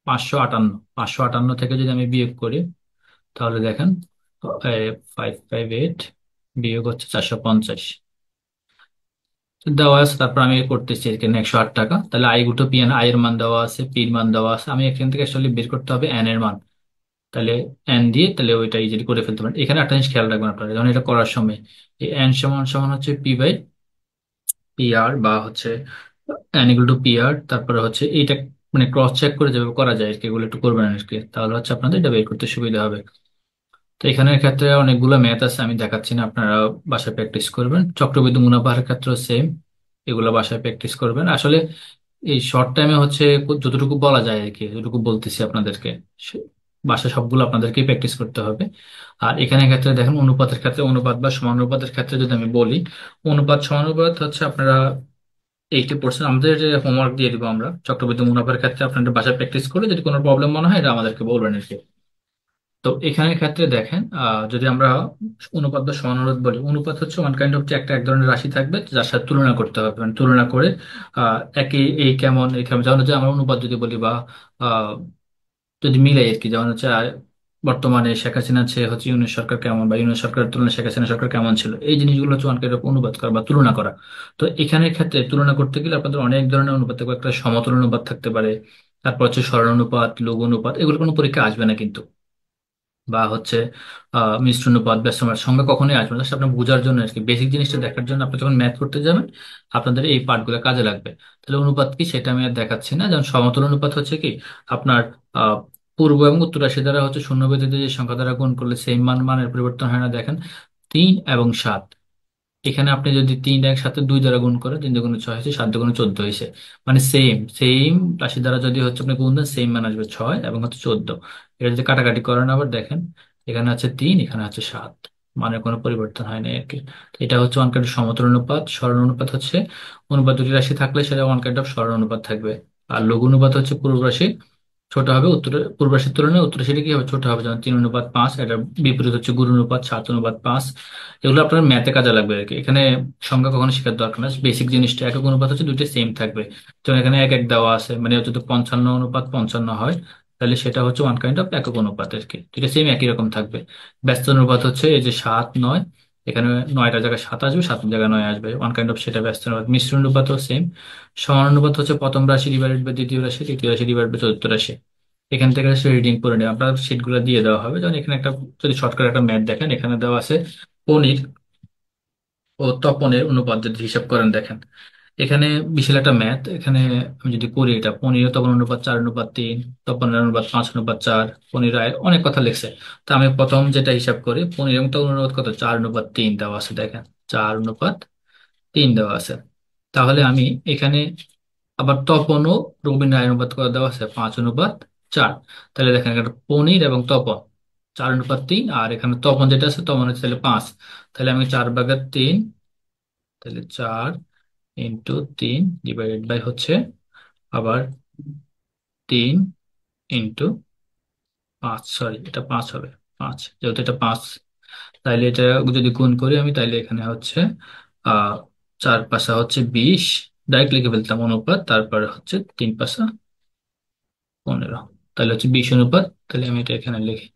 558। 558 থেকে যদি আমি বিয়োগ করি, তাহলে দেখেন 558 বিয়োগ হচ্ছে 450 দেওয়া আছে। তারপর আমি করতেছি এখানে 108 টাকা। তাহলে আই গুটো পি এন, আই এর মান দেওয়া আছে, পির মান দেওয়া আছে। আমি এখান থেকে আসলে বের করতে হবে এন এর মান। তাহলে এন দিয়ে তাহলে ওইটা ইজিলি করে ফেলতে পারেন। এখানে একটা জিনিস খেয়াল রাখবেন আপনারা যখন এটা করার সময়, এই এন সমান সমান হচ্ছে পি বাই পি আর, বা হচ্ছে N equal to P R. তারপরে হচ্ছে এইটা মানে ক্রস চেক করে যেভাবে করা যায় আর কি, এগুলো একটু করবেন আর কি, তাহলে হচ্ছে আপনাদের এটা বের করতে সুবিধা হবে। তো এখানের ক্ষেত্রে অনেকগুলো ম্যাথ আছে, আমি দেখাচ্ছি না, আপনারা বাসায় প্র্যাকটিস করবেন। চক্রবৃদ্ধি মুনাফার ক্ষেত্রেও সেম, এগুলো বাসায় প্র্যাকটিস করবেন আসলে। এই শর্ট টাইমে হচ্ছে যতটুকু বলা যায় আর কি, যতটুকু বলতেছি আপনাদেরকে, বাসায় সবগুলো আপনাদেরকেই প্র্যাকটিস করতে হবে। আর এখানে ক্ষেত্রে দেখেন অনুপাতের ক্ষেত্রে, অনুপাত বা সমানুপাতের ক্ষেত্রে যদি আমি বলি, অনুপাত সমানুপাত হচ্ছে আপনারা 80%, আমাদের যে হোমওয়ার্ক দিয়ে দিব আমরা চক্রবৃদ্ধি মুনাফার ক্ষেত্রে, আপনারা বাসায় প্র্যাকটিস করে যদি কোনো প্রবলেম মনে হয় এটা আমাদেরকে বলবেন আর কি। তো এখানের ক্ষেত্রে দেখেন যদি আমরা অনুপাত বা সমানুপাত বলি, অনুপাত হচ্ছে ওয়ান কাইন্ড অফ যে একটা এক ধরনের রাশি থাকবে যার সাথে তুলনা করতে হবে, মানে তুলনা করে একই এই কেমন এই কেমন, যেমন হচ্ছে আমরা অনুপাত যদি বলি বা আহ, যদি মিলাই আর কি, যেমন হচ্ছে বর্তমানে শেখ হাসিনা চেয়ে হচ্ছে ইউনূস সরকার কেমন, বা ইউনূস সরকারের তুলনায় শেখ হাসিনা সরকার কেমন ছিল, এই জিনিসগুলো হচ্ছে ওয়ান কাইন্ড অফ অনুবাদ করা বা তুলনা করা। তো এখানের ক্ষেত্রে তুলনা করতে গেলে আপনাদের অনেক ধরনের অনুপাত থাকবে, একটা সমতল অনুপাত থাকতে পারে, তারপর হচ্ছে সরল অনুপাত, লঘু অনুপাত, এগুলো কোনো পরীক্ষা আসবে না কিন্তু। বা হচ্ছে মিশ্র অনুপাত, ব্যস্ত অনুপাত সংখ্যা কখনোই আসবে না, জাস্ট আপনার বোঝার জন্য আর কি, বেসিক জিনিসটা দেখার জন্য। আপনি যখন ম্যাথ করতে যাবেন আপনাদের এই পার্টগুলো কাজে লাগবে। তাহলে অনুপাত কি সেটা আমি আর দেখাচ্ছি না। যেমন সমতল অনুপাত হচ্ছে কি, আপনার আহ, পূর্ব এবং উত্তর রাশি দ্বারা হচ্ছে শূন্য ব্যতীত যে সংখ্যা দ্বারা গুণ করলে সেই মানের পরিবর্তন হয় না, দেখেন 3 এবং 7। এখানে আপনি যদি 3 1 7 2 দ্বারা গুণ করেন, 3 2 গুণে 6 হয়েছে, 7 2 গুণে 14 হয়েছে। মানে সেম সেম রাশি দ্বারা যদি হচ্ছে আপনি গুণ দেন, সেম মান আসবে 6 এবং হচ্ছে 14। এটা যদি কাটাকাটি করেন আবার দেখেন, এখানে আছে 3, এখানে আছে 7, মানে কোনো পরিবর্তন হয় না আর কি। তো এটা হচ্ছে ওয়ান কাইন্ড অফ সমতল অনুপাত। সরল অনুপাত হচ্ছে অনুপাত দুটি রাশি থাকলে সেটা ওয়ান কাইন্ড অফ সরল অনুপাত থাকবে। আর লঘু অনুপাত হচ্ছে পূর্ব রাশি ছোট হবে, উত্তর পূর্ব রাশির তুলনায় উত্তর রাশিটা কি হবে, ছোট হবে। যেমন 3 অনুপাত 5, এটা বিপরীত হচ্ছে গুরু অনুপাত 7 অনুপাত 5। এগুলো আপনার ম্যাথে কাজে লাগবে আর কি, এখানে সংখ্যা কখনো শেখার দরকার না, বেসিক জিনিসটা। একক অনুপাত হচ্ছে দুইটা সেম থাকবে। যেমন এখানে 1 1 দেওয়া আছে, মানে যদি 55 অনুপাত 55 হয়, তাহলে সেটা হচ্ছে ওয়ান কাইন্ড অফ একক অনুপাত আর কি, দুইটা সেম একই রকম থাকবে। ব্যস্ত অনুপাত হচ্ছে এই যে 7 9, এখানে 9টার জায়গায় 7 আসবে, 7 জায়গায় 9 আসবে, ওয়ান কাইন্ড অফ সেটা ব্যস্ত অনুপাত। মিশ্র অনুপাতও সেম। সমানুপাত হচ্ছে প্রথম রাশি ডিভাইডেড বাই দ্বিতীয় রাশি, তৃতীয় রাশি ডিভাইড বাই চতুর্থ রাশি। এখান থেকে রিডিং করে নেই, আপনার শিটগুলো দিয়ে দেওয়া হবে। যেমন এখানে একটা, যদি শর্টকাট একটা ম্যাথ দেখেন, এখানে দেওয়া আছে পনির ও তপনের অনুপাত যদি হিসাব করেন, দেখেন এখানে বিশাল একটা ম্যাথ। এখানে আমি যদি করি, এটা পনির ও তপন অনুপাত 4 অনুপাত 3, তপনের অনুপাত 5 অনুপাত 4, পনির আয় অনেক কথা লিখছে। তো আমি প্রথম যেটা হিসাব করি, পনির এবং তপন অনুপাত কত, 4 অনুপাত 3 দেওয়া আছে, দেখেন 4 অনুপাত 3 দেওয়া আছে। তাহলে আমি এখানে আবার তপন ও রবিন রায় অনুপাত করে দেওয়া আছে 5 অনুপাত 4। তাহলে দেখেন এখানে পনির এবং তপন 4 অনুপাত 3, আর এখানে তপন যেটা আছে তপন হচ্ছে তাহলে 5। তাহলে আমি 4/3, তাহলে 4 × 3 ডিভাইডেড বাই হচ্ছে আবার 3 × 5, সরি এটা 5 হবে, 5 যেহেতু এটা 5। তাইলে এটা যদি গুণ করি আমি, তাইলে এখানে হচ্ছে আহ 4 5 হচ্ছে 20, ডাইরেক্ট লিখে ফেলতাম অনুপাত, তারপরে হচ্ছে 3 5 15, তাহলে হচ্ছে 20 অনুপাত। তাহলে আমি এটা এখানে লিখি।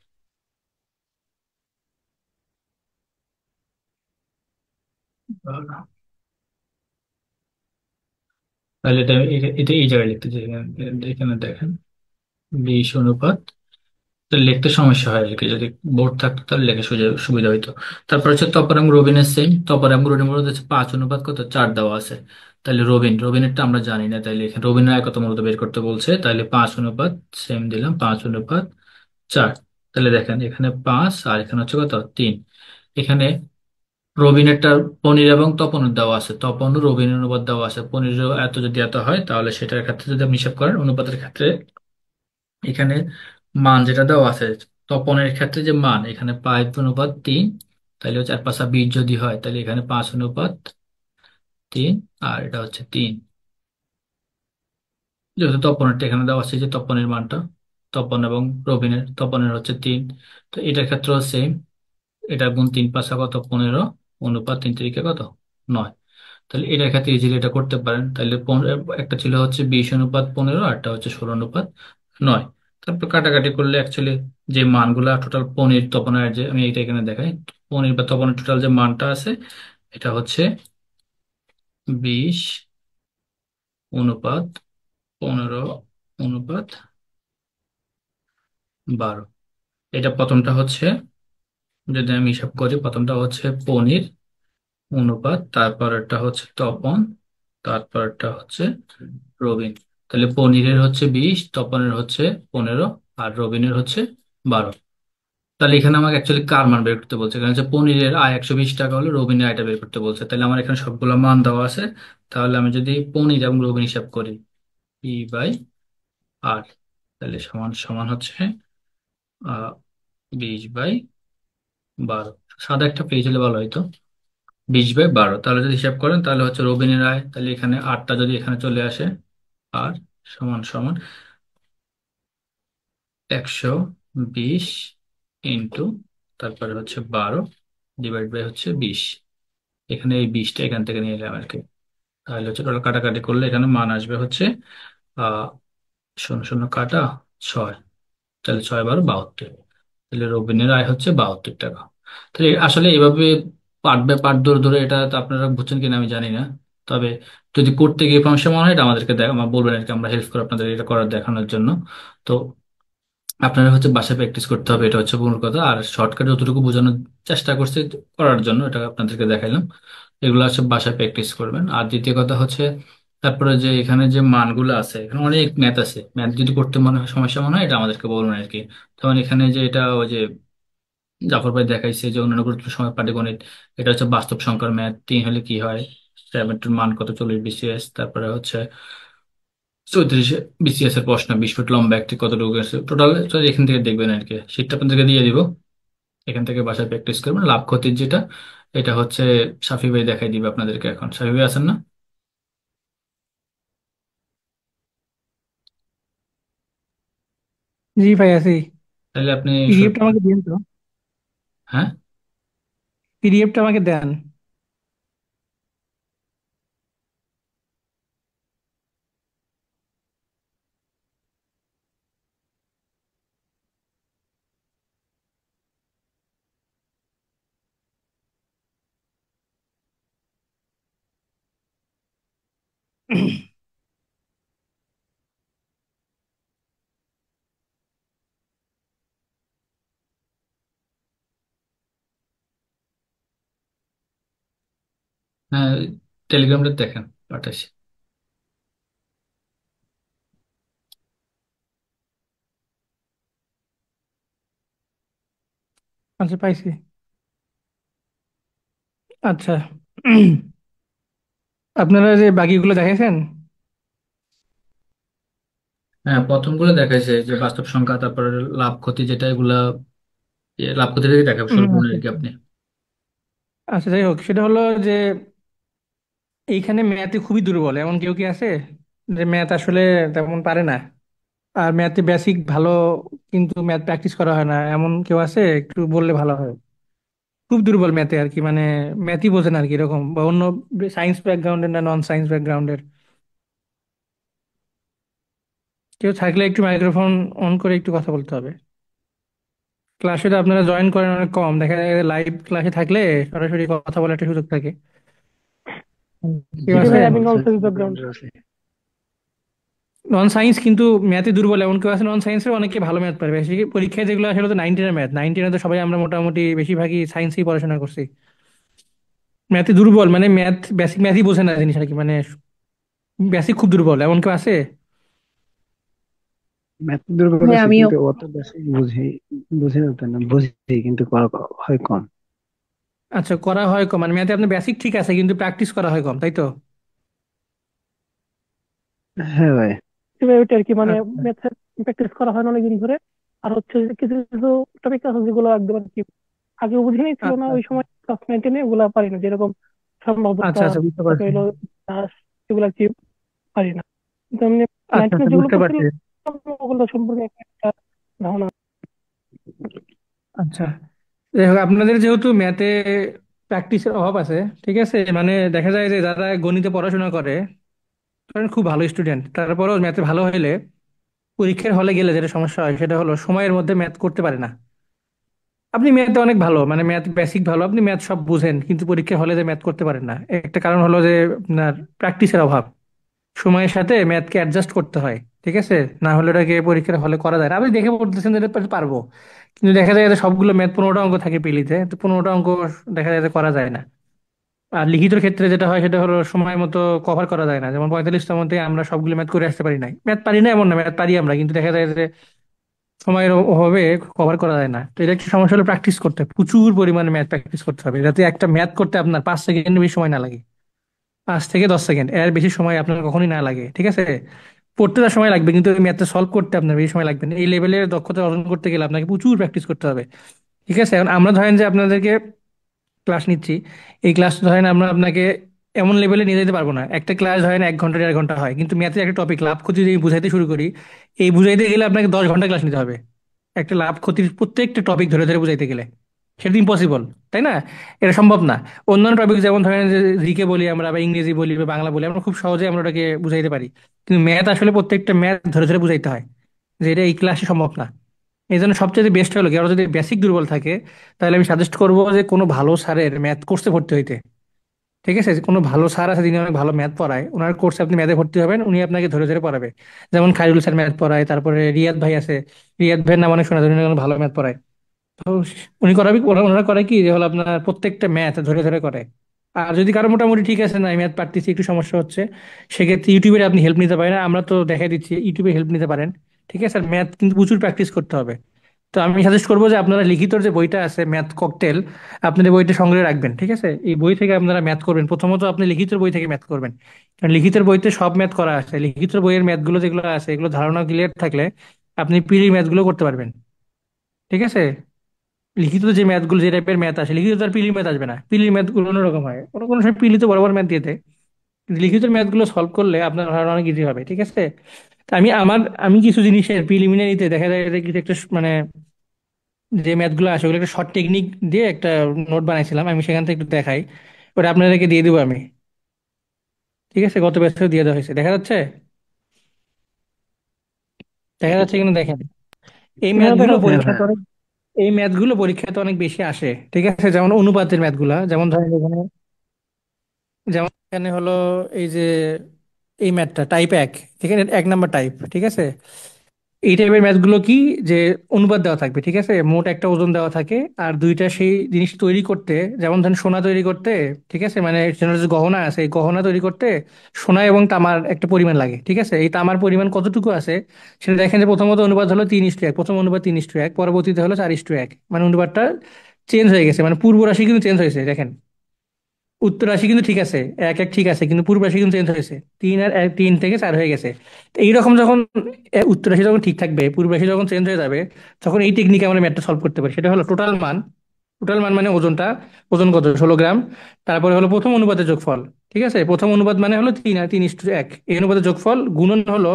তাহলে এটা এটা এটা এই জায়গায় লিখতে চাই, এখানে এখানে দেখেন 20 অনুপাত, তো লিখতে সমস্যা হয় আর কি, যদি বোর্ড থাকতো তাহলে লেখা সুবিধা হইতো। তারপর হচ্ছে তপর এবং রবিনের সেম, তপর এবং রবিনের মধ্যে হচ্ছে 5 অনুপাত কত, 4 দেওয়া আছে। তাহলে রবিনেরটা আমরা জানি না, তাইলে এখানে রবিনের আয় কত মূলত বের করতে বলছে, তাহলে 5 অনুপাত, সেম দিলাম 5 অনুপাত 4। তাহলে দেখেন এখানে 5 আর এখানে হচ্ছে কত, 3। এখানে রবিনেরটা পনির এবং তপনের দেওয়া আছে, তপন ও রবিনের অনুপাত দেওয়া আছে, পনির এত যদি এত হয় তাহলে সেটার ক্ষেত্রে যদি আপনি হিসাব করেন অনুপাতের ক্ষেত্রে, এখানে মান যেটা দেওয়া আছে তপনের ক্ষেত্রে যে মান, এখানে 5/3, তাহলে 4 5 20 যদি হয় তাহলে এখানে 5/3, আর এটা হচ্ছে 3। যেহেতু তপনেরটা এখানে দেওয়া আছে, যে তপনের মানটা, তপন এবং তপনের হচ্ছে 3, তো এটার ক্ষেত্রেও সেম, এটা গুণ 3 5 কত, 15, অনুপাত 3 3 কত, 9। তাহলে এটার ক্ষেত্রে ইজিলি এটা করতে পারেন। তাহলে একটা ছিল হচ্ছে 20 অনুপাত 15, আর একটা হচ্ছে 16 অনুপাত 9। তারপর কাটাকাটি করলে অ্যাকচুয়ালি যে মানগুলা টোটাল পনির তপনের, যে আমি এটা এখানে দেখাই, পনির বা তপনের টোটাল যে মানটা আছে এটা হচ্ছে 20 অনুপাত 15 অনুপাত 12। এটা প্রথমটা হচ্ছে, যদি আমি হিসাব করি, প্রথমটা হচ্ছে পনির অনুপাত, তারপরটা হচ্ছে তপন, তারপরটা হচ্ছে রবিন। তাহলে পনিরের হচ্ছে 20, তপনের হচ্ছে 15, আর রবিনের হচ্ছে 12। তাহলে এখানে আমাকে অ্যাকচুয়ালি কার মান বের করতে বলছে, কারণ হচ্ছে পনিরের আয় 120 টাকা হলে রবিনের আয়টা বের করতে বলছে, তাহলে আমার এখানে সবগুলো মান দেওয়া আছে। তাহলে আমি যদি পনির এবং রবিন হিসাব করি, P/R, তাহলে সমান সমান হচ্ছে 20/12। সাদা একটা পেজ হলে ভালো হতো। 20/12, তাহলে যদি হিসাব করেন তাহলে হচ্ছে রবিনের আয়, তাহলে এখানে 8টা যদি এখানে চলে আসে, আর সমান সমান 120 ইন্টু, তারপরে হচ্ছে 12 ডিভাইড বাই হচ্ছে 20। এখানে এই 20টা এখান থেকে নিয়ে এলাম আর কি। তাহলে হচ্ছে টোটাল কাটাকাটি করলে এখানে মান আসবে হচ্ছে আহ 0 0 কাটা 6, তাহলে 6 12 72। তাহলে রবিনের আয় হচ্ছে 72 টাকা। তাহলে আসলে এভাবে পার্ট বাই পার্ট ধরে ধরে, এটা তো আপনারা বুঝছেন কিনা আমি জানি না, তবে যদি করতে গিয়ে সমস্যা মনে হয় এটা আমাদেরকে বলবেন আর কি, আমরা হেল্প করে আপনাদের এটা করার দেখানোর জন্য। তো আপনারা হচ্ছে বাসায় প্র্যাকটিস করতে হবে, এটা হচ্ছে মূল কথা। আর শর্টকাটে যতটুকু বোঝানোর চেষ্টা করছি করার জন্য এটা আপনাদেরকে দেখাইলাম, এগুলো হচ্ছে বাসায় প্র্যাকটিস করবেন। আর দ্বিতীয় কথা হচ্ছে, তারপরে যে এখানে যে মানগুলো আছে, এখানে অনেক ম্যাথ আছে, ম্যাথ যদি করতে মনে হয় সমস্যা মনে হয় এটা আমাদেরকে বলবেন আর কি। যেমন এখানে যে এটা ওই যে জাফর ভাই দেখাইছে যে অন্যান্য গুরুত্বপূর্ণ সময় পাটিগণিত, এটা হচ্ছে বাস্তব সংখ্যার ম্যাথ, 3 হলে কি হয়, 7 মান কত, 40 BCS, তারপরে হচ্ছে 34 BCS এর প্রশ্ন, 20 ফুট লম্বা একটি কতটুকু আছে টোটাল, এখান থেকে দেখবেন আর কি, শীটটা আপনাদেরকে দিয়ে দিব, এখান থেকে বাসায় প্র্যাকটিস করবেন। লাভ ক্ষতির যেটা, এটা হচ্ছে সাফি ভাই দেখাই দিবে আপনাদেরকে। এখন সাফি ভাই আছেন না? জি ভাই আছি। তাহলে আপনি পিডিএফটা আমাকে দিন তো। হ্যাঁ। পিডিএফটা আমাকে দেন। হ্যাঁ, টেলিগ্রামটা দেখেন, পাঠাইছি। আচ্ছা পাইছি। আচ্ছা। আপনারা যে বাকিগুলো দেখাইছেন। হ্যাঁ, প্রথমগুলো দেখাইছে যে বাস্তব সংখ্যা, তারপরে লাভ ক্ষতি যেটা, এগুলা লাভ ক্ষতি থেকে দেখা শুরু করুন আচ্ছা আর কি আচ্ছা। আপনি। আচ্ছা, যাই হোক, সেটা হলো যে এইখানে ম্যাথে খুবই দুর্বল এমন কেউ কি আছে যে ম্যাথ আসলে তেমন পারে না, আর ম্যাথে বেসিক ভালো কিন্তু ম্যাথ প্র্যাকটিস করা হয় না, এমন কেউ আছে? একটু বললে ভালো হয়। খুব দুর্বল ম্যাথে আর কি, মানে ম্যাথই বোঝে না আর কি, এরকম বা অন্য সায়েন্স ব্যাকগ্রাউন্ডের না নন সায়েন্স ব্যাকগ্রাউন্ডের কেউ থাকলে একটু মাইক্রোফোন অন করে একটু কথা বলতে হবে। ক্লাসে তো আপনারা জয়েন করেন অনেক কম, দেখা যায় লাইভ ক্লাসে থাকলে সরাসরি কথা বলার একটা সুযোগ থাকে। কেউ জি আছে? ভাই, আমি অল সায়েন্স ব্যাকগ্রাউন্ডের আছি। নন সায়েন্স কিন্তু ম্যাথে দুর্বল এমন কেউ আছে নন সায়েন্সের অনেকে ভালো ম্যাথ পারে বেশি পরীক্ষায় যেগুলো আসলে তো 9 10 ম্যাথ 9 10 তো সবাই আমরা মোটামুটি বেশিরভাগই সায়েন্সেই পড়াশোনা করছি। ম্যাথে দুর্বল মানে ম্যাথ বেসিক ম্যাথই বোঝে না জিনিস আর কি, মানে বেসিক খুব দুর্বল এমন কেউ আছে? ম্যাথ দুর্বল হ্যাঁ আছে আমিও। কিন্তু অত বেশি বুঝি না তো না, বুঝি কিন্তু করা হয় কম। আচ্ছা, করা হয় কম মানে ম্যাথে আপনার বেসিক ঠিক আছে কিন্তু প্র্যাকটিস করা হয় কম, তাই তো? হ্যাঁ ভাই। এবার ওইটা আর কি, মানে আচ্ছা ম্যাথের প্র্যাকটিস করা হয় না অনেকদিন ধরে। আর হচ্ছে যে কিছু কিছু টপিক আছে যেগুলো একদম আর কি আগে বুঝিনি ছিল না আচ্ছা ওই আচ্ছা সময়, ক্লাস 9 10 ওগুলা পারি না, যেরকম আচ্ছা সম্ভাব্যতা, আচ্ছা বুঝতে তারপরে পারছি। হলো ইতিহাস, এগুলা কি পারি না। কিন্তু এমনি নাইন আচ্ছা টেনে আচ্ছা যেগুলো বুঝতে পারছি। পড়ছিলাম ওগুলো সম্পর্কে একটা ধারণা। আচ্ছা, যাই হোক আপনাদের যেহেতু ম্যাথে প্র্যাকটিসের অভাব আছে, ঠিক আছে, মানে দেখা যায় যে যারা গণিতে পড়াশোনা করে ধরেন খুব ভালো স্টুডেন্ট, তারপরেও ম্যাথে ভালো হলে পরীক্ষার হলে গেলে যেটা সমস্যা হয় সেটা হলো সময়ের মধ্যে ম্যাথ করতে পারে না। আপনি ম্যাথে অনেক ভালো, মানে ম্যাথ বেসিক ভালো, আপনি ম্যাথ সব বুঝেন কিন্তু পরীক্ষার হলে যে ম্যাথ করতে পারেন না, একটা কারণ হলো যে আপনার প্র্যাকটিসের অভাব। সময়ের সাথে ম্যাথকে অ্যাডজাস্ট করতে হয়, ঠিক আছে? না হলে ওটাকে পরীক্ষার হলে করা যায় না। আপনি দেখে পড়তেছেন যে এটা পারবো, কিন্তু দেখা যায় যে সবগুলো ম্যাথ 15টা অঙ্ক থাকে পিলিতে, তো 15টা অঙ্ক দেখা যায় যে করা যায় না। আর লিখিত ক্ষেত্রে যেটা হয় সেটা হলো সময় মতো কভার করা যায় না, যেমন 45টার মধ্যে আমরা সবগুলো ম্যাথ করে আসতে পারি নাই, ম্যাথ পারি না এমন না, ম্যাথ পারি আমরা, কিন্তু দেখা যায় যে সময়ের অভাবে কভার করা যায় না। তো এটা একটা সমস্যা হলো প্র্যাকটিস করতে হবে, প্রচুর পরিমাণে ম্যাথ প্র্যাকটিস করতে হবে যাতে একটা ম্যাথ করতে আপনার 5 সেকেন্ড বেশি সময় না লাগে। 5 থেকে 10 সেকেন্ড এর বেশি সময় আপনার কখনোই না লাগে, ঠিক আছে? পড়তে তার সময় লাগবে কিন্তু ওই ম্যাথটা সলভ করতে আপনার বেশি সময় লাগবে না। এই লেভেলের দক্ষতা অর্জন করতে গেলে আপনাকে প্রচুর প্র্যাকটিস করতে হবে, ঠিক আছে? এখন আমরা ধরেন যে আপনাদেরকে ক্লাস নিচ্ছি, এই ক্লাস ধরেন আমরা আপনাকে এমন লেভেলে নিয়ে যেতে পারবো না। একটা ক্লাস ধরেন 1 ঘন্টা 1.5 ঘন্টা হয়, কিন্তু ম্যাথের একটা টপিক লাভ ক্ষতি যদি বুঝাইতে শুরু করি, এই বুঝাইতে গেলে আপনাকে 10 ঘন্টা ক্লাস নিতে হবে। একটা লাভ ক্ষতির প্রত্যেকটা টপিক ধরে ধরে বুঝাইতে গেলে সেটা ইম্পসিবল, তাই না? এটা সম্ভব না। অন্যান্য টপিক যেমন ধরেন যে জিকে বলি আমরা বা ইংরেজি বলি বা বাংলা বলি, আমরা খুব সহজে আমরা ওটাকে বুঝাইতে পারি, কিন্তু ম্যাথ আসলে প্রত্যেকটা ম্যাথ ধরে ধরে বুঝাইতে হয়, যে এটা এই ক্লাসে সম্ভব না। এই জন্য সবচেয়ে বেস্ট হলো কি, ওরা যদি বেসিক দুর্বল থাকে তাহলে আমি সাজেস্ট করবো যে কোনো ভালো স্যারের ম্যাথ কোর্সে ভর্তি হইতে, ঠিক আছে? যে কোনো ভালো স্যার আছে যিনি অনেক ভালো ম্যাথ পড়ায়, ওনার কোর্সে আপনি ম্যাথে ভর্তি হবেন, উনি আপনাকে ধরে ধরে পড়াবে। যেমন খাইরুল স্যার ম্যাথ পড়ায়, তারপরে রিয়াদ ভাই আছে, রিয়াদ ভাইয়ের নাম অনেক শোনা যায়, উনি অনেক ভালো ম্যাথ পড়ায়। তো উনি করাবি ওনারা করে কি যে হলো আপনার প্রত্যেকটা ম্যাথ ধরে ধরে করে। আর যদি কারো মোটামুটি ঠিক আছে না ম্যাথ পারতেছি একটু সমস্যা হচ্ছে, সেক্ষেত্রে ইউটিউবের আপনি হেল্প নিতে পারেন, আমরা তো দেখাই দিচ্ছি, ইউটিউবে হেল্প নিতে পারেন, ঠিক আছে? আর ম্যাথ কিন্তু প্রচুর প্র্যাকটিস করতে হবে। তো আমি সাজেস্ট করবো যে আপনারা লিখিতর যে বইটা আছে ম্যাথ ককটেল, আপনাদের বইটা সংগ্রহে রাখবেন, ঠিক আছে? এই বই থেকে আপনারা ম্যাথ করবেন, প্রথমত আপনি লিখিতের বই থেকে ম্যাথ করবেন, কারণ লিখিতের বইতে সব ম্যাথ করা আছে। লিখিতের বইয়ের ম্যাথগুলো যেগুলো আছে এগুলো ধারণা ক্লিয়ার থাকলে আপনি পিডি ম্যাথগুলো করতে পারবেন, ঠিক আছে? লিখিত যে ম্যাথগুলো যে টাইপের ম্যাথ আসে লিখিত তার পিলি ম্যাথ আসবে না, পিলি ম্যাথ গুলো অন্যরকম হয়, কোনো কোনো সময় পিলিতে বড় বড় ম্যাথ দিয়ে দেয়। কিন্তু লিখিত ম্যাথ গুলো সলভ করলে আপনার ধারণা অনেক ইজি হবে, ঠিক আছে? তা আমি কিছু জিনিসের প্রিলিমিনারিতে দেখা যায় যে কিছু একটা মানে যে ম্যাথগুলো আসে ওগুলো একটা শর্ট টেকনিক দিয়ে একটা নোট বানাইছিলাম, আমি সেখান থেকে একটু দেখাই, ওটা আপনাদেরকে দিয়ে দেবো আমি, ঠিক আছে? গত ব্যাচেও দিয়ে দেওয়া হয়েছে, দেখা যাচ্ছে? দেখা যাচ্ছে কিনা দেখেন। এই হ্যাঁ দেখা ম্যাথগুলো যাচ্ছে। হ্যাঁ পরীক্ষাতে ভাইয়া। অনেক এই ম্যাথগুলো পরীক্ষাতে অনেক বেশি আসে, ঠিক আছে? যেমন অনুপাতের ম্যাথগুলা, যেমন ধরেন এখানে, যেমন এখানে হলো এই যে এই ম্যাথটা টাইপ 1, এখানে 1 নাম্বার টাইপ, ঠিক আছে? এই টাইপের ম্যাথগুলো কি, যে অনুপাত দেওয়া থাকবে, ঠিক আছে? মোট একটা ওজন দেওয়া থাকে, আর দুইটা সেই জিনিস তৈরি করতে, যেমন ধরেন সোনা তৈরি করতে, ঠিক আছে, মানে সোনার যে গহনা আছে এই গহনা তৈরি করতে সোনা এবং তামার একটা পরিমাণ লাগে, ঠিক আছে? এই তামার পরিমাণ কতটুকু আছে সেটা দেখেন যে প্রথমত অনুপাত হলো 3:1, প্রথম অনুপাত 3:1, পরবর্তীতে হলো 4:1, মানে অনুপাতটা চেঞ্জ হয়ে গেছে, মানে পূর্ব রাশি কিন্তু চেঞ্জ হয়েছে দেখেন। উত্তর রাশি কিন্তু ঠিক আছে, 1 1 ঠিক আছে, কিন্তু পূর্ব রাশি কিন্তু চেঞ্জ হয়েছে, 3 থেকে 4 হয়ে গেছে। তো এইরকম যখন উত্তর রাশি যখন ঠিক থাকবে, পূর্ব রাশি যখন চেঞ্জ হয়ে যাবে, তখন এই টেকনিকে আমরা ম্যাথটা সলভ করতে পারি। সেটা হলো টোটাল মান মানে ওজনটা, ওজন কত, 16 গ্রাম। তারপরে হলো প্রথম অনুপাতের যোগফল, ঠিক আছে? প্রথম অনুপাত মানে হলো 3 আর 3:1, এই অনুপাতের যোগফল গুণন হলো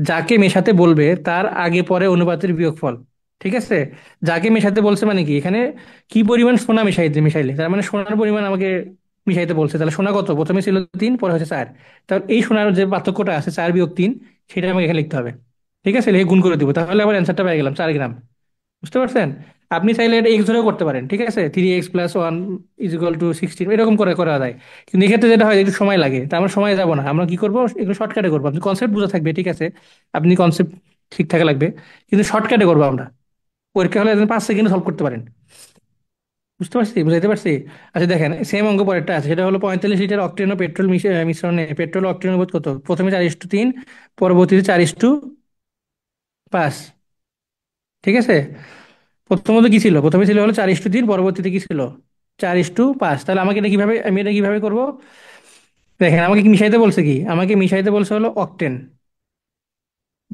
যাকে মেশাতে বলবে তার আগে পরে অনুপাতের বিয়োগফল, ঠিক আছে? যাকে মেশাতে বলছে মানে কি, এখানে কি পরিমাণ সোনা মিশাইলে তার মানে সোনার পরিমাণ আমাকে মিশাইতে বলছে, তাহলে সোনা কত, প্রথমে ছিল 3 পরে হচ্ছে 4, তাহলে এই সোনার যে পার্থক্যটা আছে 4 - 3, সেটা আমাকে এখানে লিখতে হবে, ঠিক আছে? লিখে গুণ করে দিব, তাহলে আমার অ্যান্সারটা পেয়ে গেলাম 4 গ্রাম। বুঝতে পারছেন? আপনি চাইলে এটা এক্স ধরেও করতে পারেন, ঠিক আছে, 3x+1 = 16 এরকম করে করা যায়। কিন্তু এক্ষেত্রে যেটা হয় একটু সময় লাগে, তা আমরা সময় যাবো না, আমরা কি করবো এগুলো শর্টকাটে করবো। আপনি কনসেপ্ট বোঝা থাকবে, ঠিক আছে, আপনি কনসেপ্ট ঠিক থাকা লাগবে, কিন্তু শর্টকাটে করবো আমরা। পরীক্ষা হলে 5 সেকেন্ডে সলভ করতে পারেন। বুঝতে পারছি, বুঝাইতে পারছি? আচ্ছা দেখেন, সেম অঙ্ক পরেরটা আছে, সেটা হলো 45 লিটার অক্টেন ও পেট্রোল মিশ্রণে পেট্রোল ও অক্টেনের বোধ কত? প্রথমে 4:3, পরবর্তীতে 4:5। ঠিক আছে, প্রথমত কি ছিল? প্রথমে ছিল হলো 4:3, পরবর্তীতে কি ছিল? 4:5। তাহলে আমাকে এটা কিভাবে, আমি এটা কিভাবে করব? দেখেন, আমাকে কি মিশাইতে বলছে, কি আমাকে মিশাইতে বলছে হলো অক্টেন।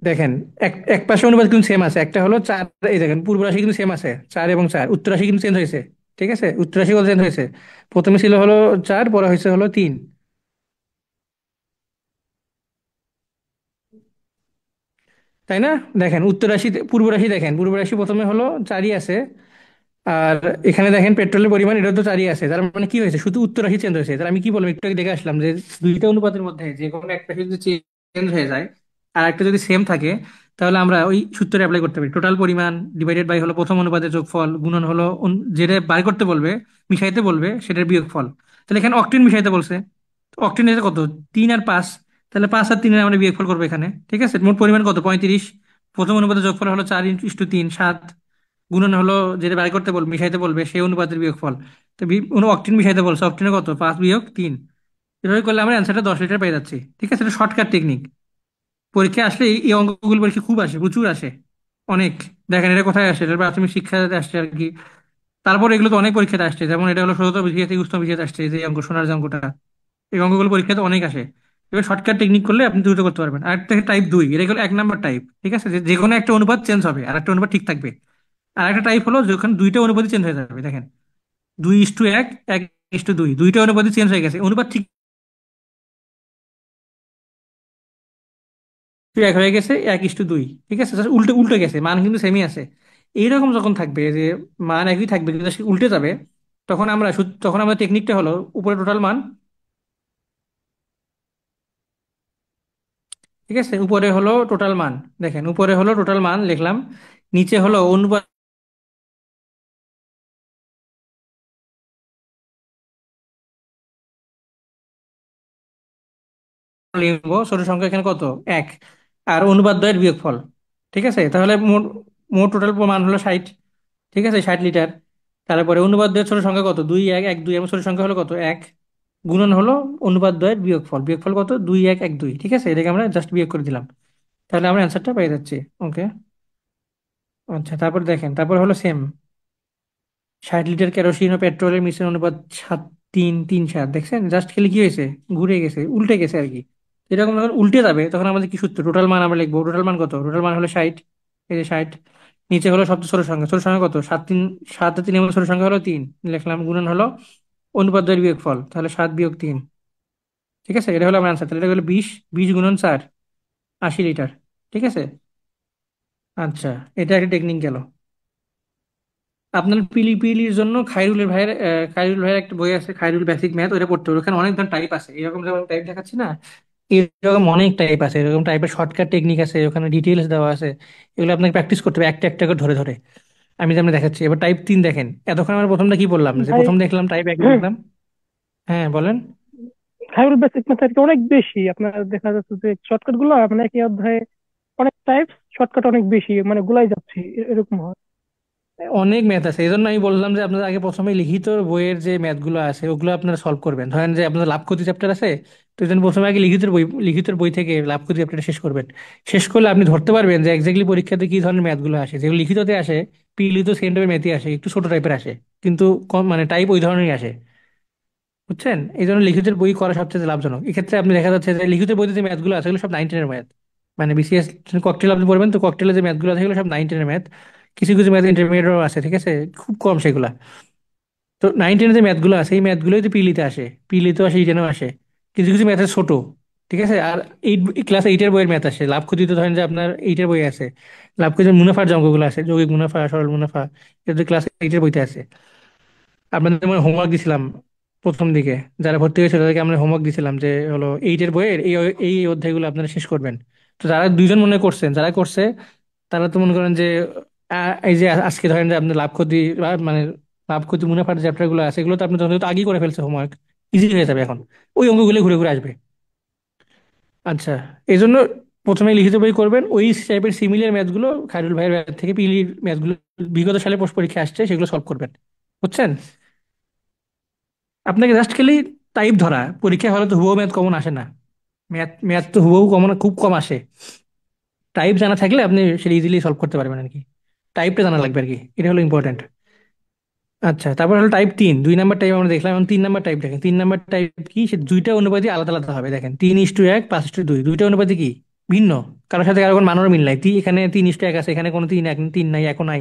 দেখেন, এক এক পাশে অনুপাত কিন্তু সেম আছে, একটা হলো 4, এই দেখেন পূর্ব রাশি কিন্তু সেম আছে, 4 এবং 4, উত্তর রাশি কিন্তু চেঞ্জ হয়েছে। ঠিক আছে, উত্তর রাশি চেঞ্জ হয়েছে। প্রথমে ছিল হলো 4, পরে হয়েছে হলো 3, তাই না? দেখেন উত্তর রাশি, পূর্ব রাশি, দেখেন পূর্ব রাশি প্রথমে হলো 4ই আছে, আর এখানে দেখেন পেট্রোলের পরিমাণ এটা তো 4ই আছে, তার মানে কি হয়েছে, শুধু উত্তর রাশি চেঞ্জ হয়েছে। তাহলে আমি কি বললাম, একটু আগে দেখে আসলাম যে দুইটা অনুপাতের মধ্যে যে কোনো একটা যদি চেঞ্জ হয়ে যায় আর একটা যদি সেম থাকে, তাহলে আমরা ওই সূত্রটা অ্যাপ্লাই করতে পারি। টোটাল পরিমাণ ডিভাইডেড বাই হলো প্রথম অনুপাতের যোগফল গুণন হলো যেটা বার করতে বলবে, মিশাইতে বলবে, সেটার বিয়োগফল। তাহলে এখানে অক্টেন মিশাইতে বলছে, অক্টেন এর কত? 3 আর 5। তাহলে 5 আর 3-এর আমরা বিয়োগফল করবো এখানে। ঠিক আছে, মোট পরিমাণ কত? 35। প্রথম অনুপাতের যোগফল হলো 4:3, 7, গুণন হলো যেটা বাই করতে বলবে, মিশাইতে বলবে, সেই অনুপাতের বিয়োগফল। তো অক্টিন মিশাইতে বলছে, অক্টিনে কত? 5 - 3। এভাবে করলে আমরা অ্যান্সারটা 10 লিটার পেয়ে যাচ্ছি। ঠিক আছে, এটা শর্টকাট টেকনিক। পরীক্ষায় আসলে এই অঙ্কগুলো পরীক্ষা খুব আসে, প্রচুর আসে, অনেক। দেখেন এটা কোথায় আসে, এটা প্রাথমিক শিক্ষাতে আসছে আর কি। তারপর এগুলো তো অনেক পরীক্ষাতে আসছে, যেমন এটা হলো 16তম বিসিএস থেকে 20তম বিসিএস আসছে, যে অঙ্ক, সোনার যে অঙ্কটা, এই অঙ্কগুলো পরীক্ষাতে অনেক আসে। এবার শর্টকাট টেকনিক করলে আপনি দ্রুত করতে পারবেন। আর একটা টাইপ 2, এটা হলো 1 নাম্বার টাইপ। ঠিক আছে, যে যে কোনো একটা অনুপাত চেঞ্জ হবে আর একটা অনুপাত ঠিক থাকবে। আর একটা টাইপ হলো যখন দুইটা অনুপাতই চেঞ্জ হয়ে যাবে। দেখেন, 2:1, 1:2, দুইটা অনুপাতই চেঞ্জ হয়ে গেছে, অনুপাত ঠিক এক হয়ে গেছে, 1:2। ঠিক আছে, just উল্টে উল্টে গেছে, মান কিন্তু সেমই আছে। এইরকম যখন থাকবে যে মান একই থাকবে কিন্তু just উল্টে যাবে, তখন আমরা টেকনিকটা হলো উপরে টোটাল মান, ঠিক আছে, উপরে হলো টোটাল মান, দেখেন উপরে হলো টোটাল মান লিখলাম, নিচে হলো অনুপাত লিখবো, ছোট সংখ্যা এখানে কত? 1, আর অনুপাত দ্বয়ের বিয়োগফল। ঠিক আছে, তাহলে মোট মোট টোটাল মান হলো 60। ঠিক আছে, 60 লিটার। তারপরে অনুপাত দ্বয়ের ছোট সংখ্যা কত? 2, 1, 1, 2, এবং ছোট সংখ্যা হলো কত? 1, গুণন হলো অনুপাত দ্বয়ের বিয়োগফল, বিয়োগফল কত? 2, 1, 1, 2। ঠিক আছে, এটাকে আমরা জাস্ট বিয়োগ করে দিলাম, তাহলে আমরা অ্যান্সারটা পেয়ে যাচ্ছি। ওকে, আচ্ছা তারপর দেখেন, তারপর হলো সেম 60 লিটার কেরোসিন ও পেট্রোলের মিশ্রণ অনুপাত 7:3, 3, 7। দেখছেন জাস্ট খেলে কি হয়েছে, ঘুরে গেছে, উল্টে গেছে আর কি। এরকম যখন উল্টে যাবে তখন আমাদের কি সূত্র? টোটাল মান আমরা লিখবো, টোটাল মান কত? টোটাল মান হলো 60, এই যে 60। নিচে হলো সবচেয়ে ছোট সংখ্যা, ছোট সংখ্যা কত? 7, 3, 7 আর 3 এবং ছোট সংখ্যা হলো 3, লিখলাম, গুণন হলো অনুপাত দ্বয়ের বিয়োগফল, তাহলে 7 - 3। ঠিক আছে, এটা হলো আমার আনসার। তাহলে এটা হলো 20, 20 × 4, 80 লিটার। ঠিক আছে, আচ্ছা, এটা একটা টেকনিক গেল। আপনার পিলিপিলির জন্য খাইরুল ভাইয়ের একটা বই আছে, খাইরুল বেসিক ম্যাথ, ওটা পড়তে হবে। ওখানে অনেক ধরনের টাইপ আছে, এরকম যেমন টাইপ দেখাচ্ছি না, এরকম অনেক টাইপ আছে, এরকম টাইপের শর্টকাট টেকনিক আছে, ওখানে ডিটেইলস দেওয়া আছে। এগুলো আপনাকে প্র্যাকটিস করতে হবে একটা একটা করে ধরে ধরে। আমি যেমন দেখাচ্ছি, এবার টাইপ 3 দেখেন। এতক্ষণ আমরা প্রথমটা কি বললাম, যে ভাই, প্রথম দেখলাম টাইপ 1 দেখলাম। হ্যাঁ বলেন। খাইরুল বেসিক ম্যাথ আর কি অনেক বেশি। আপনার দেখা যাচ্ছে যে শর্টকাট গুলো মানে একই অধ্যায়ে অনেক টাইপ, শর্টকাট অনেক বেশি, মানে গুলাই যাচ্ছে, এরকম হয়। অনেক ম্যাথ আছে, এই জন্য আমি বললাম যে আপনারা আগে প্রথমে লিখিত বইয়ের যে ম্যাথ গুলো আছে ওগুলো আপনারা সলভ করবেন। ধরেন যে আপনাদের লাভ ক্ষতি চ্যাপ্টার আছে, তো এই জন্য প্রথমে আগে লিখিত বই থেকে লাভ ক্ষতি চ্যাপ্টারটা শেষ করবেন। শেষ করলে আপনি ধরতে পারবেন যে এক্স্যাক্টলি পরীক্ষাতে কি ধরনের ম্যাথ গুলো আসে। যেগুলো লিখিততে আসে, পিলিত সেম টাইপের ম্যাথই আসে, একটু ছোট টাইপের আসে, কিন্তু কম মানে টাইপ ওই ধরনেরই আসে। বুঝছেন, এই জন্য লিখিতের বই করা সবচেয়ে লাভজনক। এক্ষেত্রে আপনি দেখা যাচ্ছে যে লিখিত বইতে যে ম্যাথগুলো আছে এগুলো সব 9, 10-এর ম্যাথ। মানে বিসিএস ককটেল আপনি পড়বেন, তো ককটেলে যে ম্যাথগুলো আছে এগুলো সব 9, 10-এর ম্যাথ। কিছু কিছু ম্যাথ ইন্টারমিডিয়েটও আছে, ঠিক আছে, খুব কম সেগুলা। তো 9, 10-এর যে ম্যাথগুলো আছে এই ম্যাথগুলোই তো পিলিতে আসে, পিলিতেও আসে, ইটেনেও আসে। কিছু কিছু ম্যাথ ছোট, ঠিক আছে। আর ক্লাস 8-এর বইয়ের ম্যাথ আসে, লাভ ক্ষতিতে ধরেন যে আপনার 8-এর বই আছে, লাভ ক্ষতির মুনাফার যে অঙ্কগুলো আছে, যৌগিক মুনাফা, সরল মুনাফা, এটা ক্লাস 8-এর বইতে আছে। আপনাদের যেমন হোমওয়ার্ক দিছিলাম প্রথম দিকে, যারা ভর্তি হয়েছে তাদেরকে আমরা হোমওয়ার্ক দিছিলাম যে হলো 8-এর বইয়ের এই এই অধ্যায়গুলো আপনারা শেষ করবেন। তো যারা দুইজন মনে করছেন, যারা করছে তারা তো মনে করেন যে এই যে আজকে ধরেন যে আপনি লাভ ক্ষতি মানে লাভ ক্ষতি মুনাফার চ্যাপ্টার গুলো আছে, এগুলো তো আপনি যখন আগেই করে ফেলছে, হোমওয়ার্ক ইজি হয়ে যাবে এখন, ওই অঙ্কগুলো ঘুরে ঘুরে আসবে। আচ্ছা, এই জন্য প্রথমে লিখিত বই করবেন, ওই টাইপের সিমিলার ম্যাথগুলো খায়রুল ভাইয়ের ম্যাথ থেকে পিলির ম্যাথগুলো বিগত সালে পোস্ট পরীক্ষা আসছে, সেগুলো সলভ করবেন। বুঝছেন? আপনাকে জাস্ট খালি টাইপ ধরা, পরীক্ষা হলে তো হুবহু ম্যাথ কমন আসে না। ম্যাথ ম্যাথ তো হুবহু কমন খুব কম আসে। টাইপ জানা থাকলে আপনি সেটা ইজিলি সলভ করতে পারবেন আর কি। টাইপটা জানা লাগবে আর কি, এটা হলো ইম্পর্টেন্ট। আচ্ছা, তারপর হলো টাইপ 3, 2 নাম্বার টাইপ আমরা দেখলাম। এখন 3 নাম্বার টাইপ দেখেন। 3 নাম্বার টাইপ কি, সে দুইটা অনুপাতি আলাদা আলাদা হবে। দেখেন 3:1, 5:2, দুইটা অনুপাতি কি ভিন্ন, কারোর সাথে কারো কোনো মানেরও মিল নাই। এখানে 3:1 আছে, এখানে কোনো তিন নাই, একও নাই।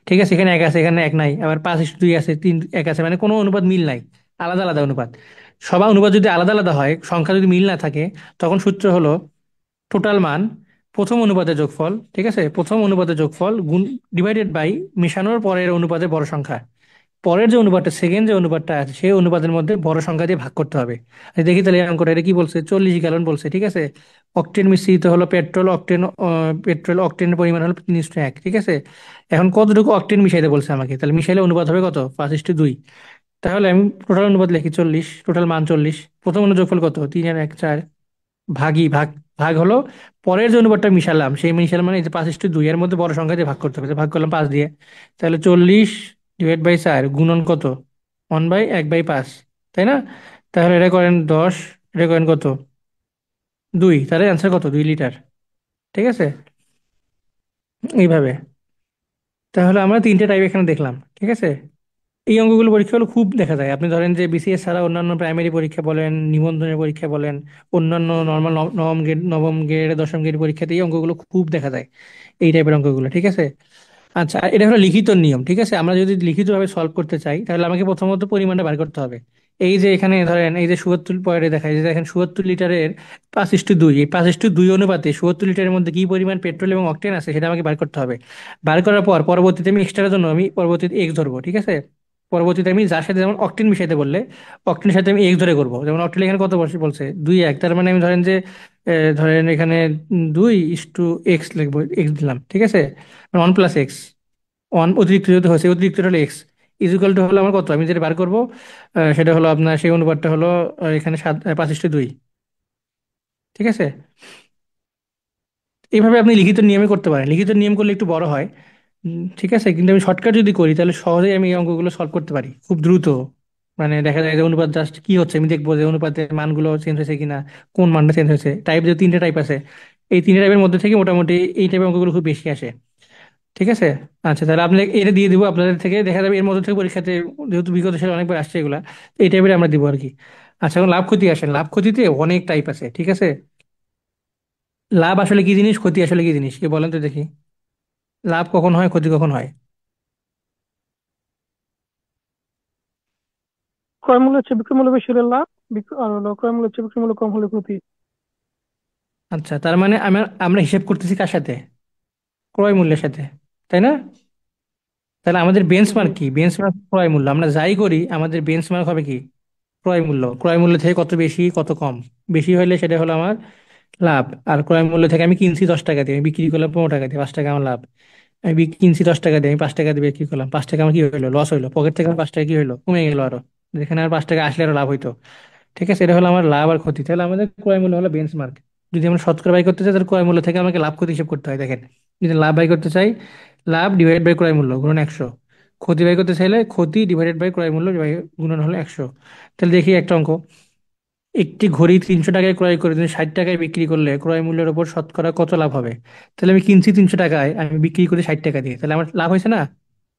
ঠিক আছে, এখানে এক আছে, এখানে এক নাই। আবার 5:2 আছে, 3:1 আছে, মানে কোনো অনুপাত মিল নাই, আলাদা আলাদা অনুপাত। সবার অনুপাত যদি আলাদা আলাদা হয়, সংখ্যা যদি মিল না থাকে, তখন সূত্র হলো টোটাল মান প্রথম অনুপাতের যোগফল, ঠিক আছে, প্রথম অনুপাতের যোগফল গুণ ডিভাইডেড বাই মিশানোর পরের অনুপাতের বড় সংখ্যা। পরের যে অনুপাতটা, সেকেন্ড যে অনুপাতটা আছে, সেই অনুপাতের মধ্যে বড় সংখ্যা দিয়ে ভাগ করতে হবে। দেখি তাহলে এই অঙ্কটা, এটা কি বলছে, 40 গ্যালন বলছে, ঠিক আছে। অকটেন মিশ্রিত হলো পেট্রোল, অকটেনের পরিমাণ হলো 3:1, ঠিক আছে। এখন কতটুকু অকটেন মিশাইতে বলছে আমাকে, তাহলে মিশাইলে অনুপাত হবে কত, 5:2। তাহলে আমি টোটাল অনুপাত লিখি 40, টোটাল মান 40। প্রথম যোগফল কত, 3 আর 1 4, ভাগই ভাগ, ভাগ হলো পরের যে অনুপাতটা মিশালাম, সেই মিশালাম মানে এই যে 5:2, এর মধ্যে বড় সংখ্যা দিয়ে ভাগ করতে হবে, তো ভাগ করলাম 5 দিয়ে। তাহলে 40/4 গুণন কত, 1/1/5, তাই না? তাহলে এটা করেন 10, এটা করেন কত, 2, তাহলে অ্যান্সার কত, 2 লিটার। ঠিক আছে, এইভাবে। তাহলে আমরা তিনটে টাইপ এখানে দেখলাম, ঠিক আছে। এই অঙ্কগুলো পরীক্ষাগুলো খুব দেখা যায়। আপনি ধরেন যে বিসিএস ছাড়া অন্যান্য প্রাইমারি পরীক্ষা বলেন, নিবন্ধনের পরীক্ষা বলেন, অন্যান্য নর্মাল নবম গ্রেড, দশম গ্রেড পরীক্ষাতে এই অঙ্কগুলো খুব দেখা যায়, এই টাইপের অঙ্কগুলো, ঠিক আছে। আচ্ছা, এটা হলো লিখিত নিয়ম, ঠিক আছে। আমরা যদি লিখিতভাবে সলভ করতে চাই, তাহলে আমাকে প্রথমত পরিমাণটা বার করতে হবে। এই যে এখানে ধরেন, এই যে 77 পয়েন্টে দেখা যায়, দেখেন 77 লিটারের 5:2, এই 5:2 অনুপাতে 77 লিটারের মধ্যে কি পরিমাণ পেট্রোল এবং অকটেন আছে, সেটা আমাকে বার করতে হবে। বার করার পর পরবর্তীতে আমি এক্সট্রার জন্য আমি পরবর্তীতে এক্স ধরবো, ঠিক আছে। পরবর্তীতে আমি যার সাথে, যেমন অকটেন মিশাইতে বললে অকটেনের সাথে আমি এক্স ধরে করবো। যেমন অকটেন এখানে কত বলছে, 2:1, তার মানে আমি ধরেন যে ধরেন এখানে 2:x লিখবো, এক্স দিলাম, ঠিক আছে। 1+x, অতিরিক্ত যেহেতু হয়েছে, অতিরিক্ত হলো এক্স, ইকুয়াল টু হলো আমার কত, আমি যেটা বার করবো সেটা হলো আপনার, সেই অনুপাতটা হলো এখানে 5:2। ঠিক আছে, এইভাবে আপনি লিখিত নিয়মে করতে পারেন। লিখিত নিয়ম করলে একটু বড় হয়, ঠিক আছে। কিন্তু আমি শর্টকাট যদি করি, তাহলে সহজেই আমি এই অঙ্কগুলো সলভ করতে পারি খুব দ্রুত। মানে দেখা যায় যে অনুপাত জাস্ট কি হচ্ছে, আমি দেখবো যে অনুপাতের মানগুলো চেঞ্জ হয়েছে কিনা, কোন মানটা চেঞ্জ হয়েছে। টাইপ যে তিনটে টাইপ আছে, এই তিনটে টাইপের মধ্যে থেকে মোটামুটি এই টাইপের অঙ্কগুলো খুব বেশি আসে, ঠিক আছে। আচ্ছা, তাহলে আপনি এটা দিয়ে দিব আপনাদের থেকে, দেখা যাবে এর মধ্যে থেকে পরীক্ষাতে, যেহেতু বিগত সালে অনেকবার আসছে এগুলা, তো এই টাইপের আমরা দিব আর কি। আচ্ছা, এখন লাভ ক্ষতি আসেন। লাভ ক্ষতিতে অনেক টাইপ আছে, ঠিক আছে। লাভ আসলে কি জিনিস, ক্ষতি আসলে কি জিনিস, কি বলেন তো দেখি। লাভ কখন হয়, ক্ষতি কখন হয়? ক্রয় মূল্যের চেয়ে বিক্রয় মূল্য বেশি হলে লাভ, আর হলো ক্রয় মূল্যের চেয়ে বিক্রয় মূল্য কম হলে ক্ষতি। আচ্ছা, তার মানে আমরা আমরা হিসেব করতেছি কার সাথে, ক্রয় মূল্যের সাথে, তাই না? তাহলে আমাদের জি। বেঞ্চমার্ক কি, বেঞ্চমার্ক ক্রয় মূল্য। আমরা যাই করি আমাদের বেঞ্চমার্ক হবে কি, ক্রয় মূল্য। ক্রয় মূল্য থেকে কত বেশি কত কম, বেশি হলে সেটা হলো আমার লাভ। আর ক্রয় মূল্য থেকে আমি কিনছি 10 টাকা দিয়ে, আমি বিক্রি করলাম 15 টাকা দিয়ে, 5 টাকা আমার লাভ। আমি কিনছি 10 টাকা দিয়ে, আমি 5 টাকা দিয়ে বিক্রি করলাম, 5 টাকা আমার কি হলো, লস হইলো। পকেট থেকে আমার 5 টাকা কি হলো, কমে গেলো আরো, যেখানে আর 5 টাকা আসলে আরো লাভ হইতো। ঠিক আছে, এটা হলো আমার লাভ আর ক্ষতি। তাহলে আমাদের ক্রয় মূল্য হলো বেঞ্চমার্ক। যদি আমরা শতকরা বাই করতে চাই, তাহলে ক্রয় মূল্য থেকে আমাকে লাভ ক্ষতি হিসাব করতে হয়। দেখেন, যদি লাভ বাই করতে চাই, লাভ ডিভাইডেড বাই ক্রয় মূল্য গুণন 100। ক্ষতি বাই করতে চাইলে ক্ষতি ডিভাইডেড বাই ক্রয় মূল্য গুণন হলো 100। তাহলে দেখি একটা অঙ্ক, একটি ঘড়ি 300 টাকায় ক্রয় করে তুমি 60 টাকায় বিক্রি করলে ক্রয় মূল্যের উপর শতকরা কত লাভ হবে? তাহলে আমি কিনছি 300 টাকায়, আমি বিক্রি করি 60 টাকা দিয়ে, তাহলে আমার লাভ হয়েছে না?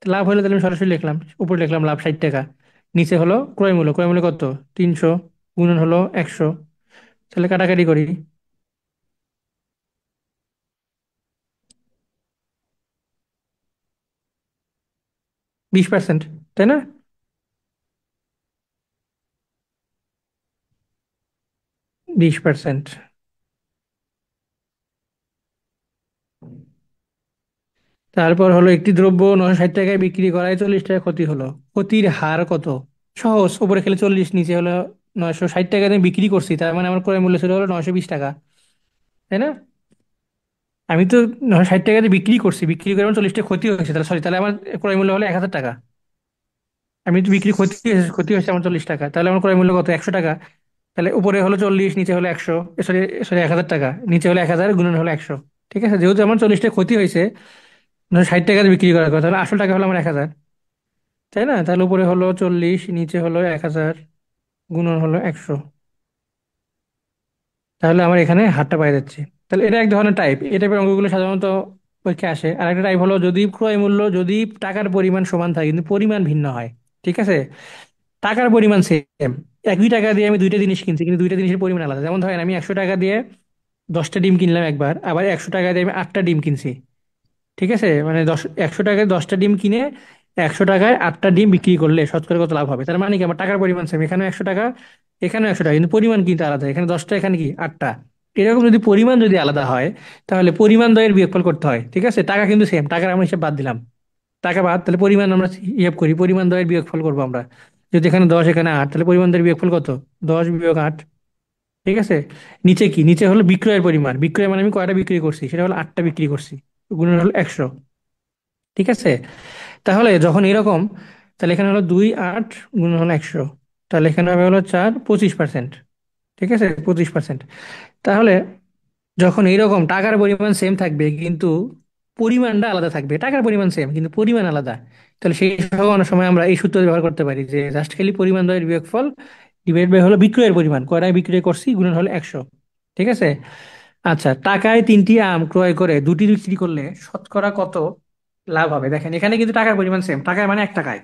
তো লাভ হলে তাহলে আমি সরাসরি লিখলাম, উপরে লিখলাম লাভ 60 টাকা, নিচে হলো ক্রয় মূল্য। ক্রয় মূল্য কত, 300, গুণন হলো 100। তাহলে কাটাকাটি করি, 20%, তাই না? 20%। তারপর হলো একটি দ্রব্য 960 টাকায় বিক্রি করায় 40 টাকা ক্ষতি হলো, ক্ষতির হার কত? সহজ, উপরে খেলে 40, নিচে হলো 960 টাকা দিয়ে বিক্রি করছি, তার মানে আমার ক্রয় মূল্য ছিল হলো 920 টাকা, তাই না? আমি তো 60 টাকা দিয়ে বিক্রি করছি, বিক্রি করে আমার 40 টাকা ক্ষতি হয়েছে, তাহলে সরি, তাহলে আমার ক্রয় মূল্য হলো 1,000 টাকা। আমি তো বিক্রি ক্ষতি হয়েছে আমার 40 টাকা, তাহলে আমার ক্রয় মূল্য কত? 100 টাকা। তাহলে উপরে হলো 40, নিচে হলো 100, সরি সরি 1,000 টাকা, নিচে হলো 1,000, গুণন হলো 100। ঠিক আছে, যেহেতু আমার 40 টাকা ক্ষতি হয়েছে, 60 টাকা দিয়ে বিক্রি করার কথা, তাহলে আসল টাকা হলো আমার 1,000, তাই না? তাহলে উপরে হলো 40, নিচে হলো 1,000, গুণন হলো 100। তাহলে আমার এখানে হারটা পাই যাচ্ছে। তাহলে এটা এক ধরনের টাইপ, এই টাইপের অঙ্কগুলো সাধারণত পরীক্ষায় আসে। আর একটা টাইপ হলো যদি ক্রয় মূল্য, যদি টাকার পরিমাণ সমান থাকে কিন্তু পরিমাণ ভিন্ন হয়। ঠিক আছে, টাকার পরিমাণ সেম, একই টাকা দিয়ে আমি দুইটা জিনিস কিনছি কিন্তু দুইটা জিনিসের পরিমাণ আলাদা। যেমন ধরেন আমি 100 টাকা দিয়ে 10টা ডিম কিনলাম একবার, আবার 100 টাকা দিয়ে আমি 8টা ডিম কিনছি। ঠিক আছে, মানে 100 টাকায় 10টা ডিম কিনে 100 টাকায় 8টা ডিম বিক্রি করলে শতকরা কত লাভ হবে? তার মানে কি আমার টাকার পরিমাণ সেম, এখানেও 100 টাকা, এখানেও 100 টাকা, কিন্তু পরিমাণ কিন্তু আলাদা, এখানে 10টা, এখানে কি 8টা। এরকম যদি পরিমাণ যদি আলাদা হয়, তাহলে পরিমাণ দ্বয়ের বিয়োগফল করতে হয়। ঠিক আছে, টাকা কিন্তু সেম, টাকার আমরা হিসাব বাদ দিলাম, টাকা বাদ, তাহলে পরিমাণ আমরা হিসাব করি, পরিমাণ দ্বয়ের বিয়োগফল করবো আমরা। যদি এখানে 10, এখানে 8, তাহলে পরিমাণ দ্বয়ের বিয়োগফল কত? 10 - 8। ঠিক আছে, নিচে কি? নিচে হলো বিক্রয়ের পরিমাণ, বিক্রয় মানে আমি কয়টা বিক্রি করছি, সেটা হলো 8টা বিক্রি করছি, গুণন হলো 100। ঠিক আছে, তাহলে যখন এরকম, তাহলে এখানে হলো 2, 8, গুণ হলো 100, তাহলে এখানে হবে হলো 4, 25%। ঠিক আছে, 25%। তাহলে যখন এইরকম টাকার পরিমাণ সেম থাকবে কিন্তু পরিমাণটা আলাদা থাকবে, টাকার পরিমাণ সেম কিন্তু পরিমাণ আলাদা, তাহলে সেই সময় অনেক সময় আমরা এই সূত্র ব্যবহার করতে পারি যে জাস্ট খালি পরিমাণ দ্বয়ের বিয়োগফল ডিভাইড বাই হলো বিক্রয়ের পরিমাণ, কয়টায় বিক্রয় করছি, গুণন হলো 100। ঠিক আছে, আচ্ছা, টাকায় 3টি আম ক্রয় করে 2টি বিক্রি করলে শতকরা কত লাভ হবে? দেখেন এখানে কিন্তু টাকার পরিমাণ সেম, টাকায় মানে 1 টাকায়,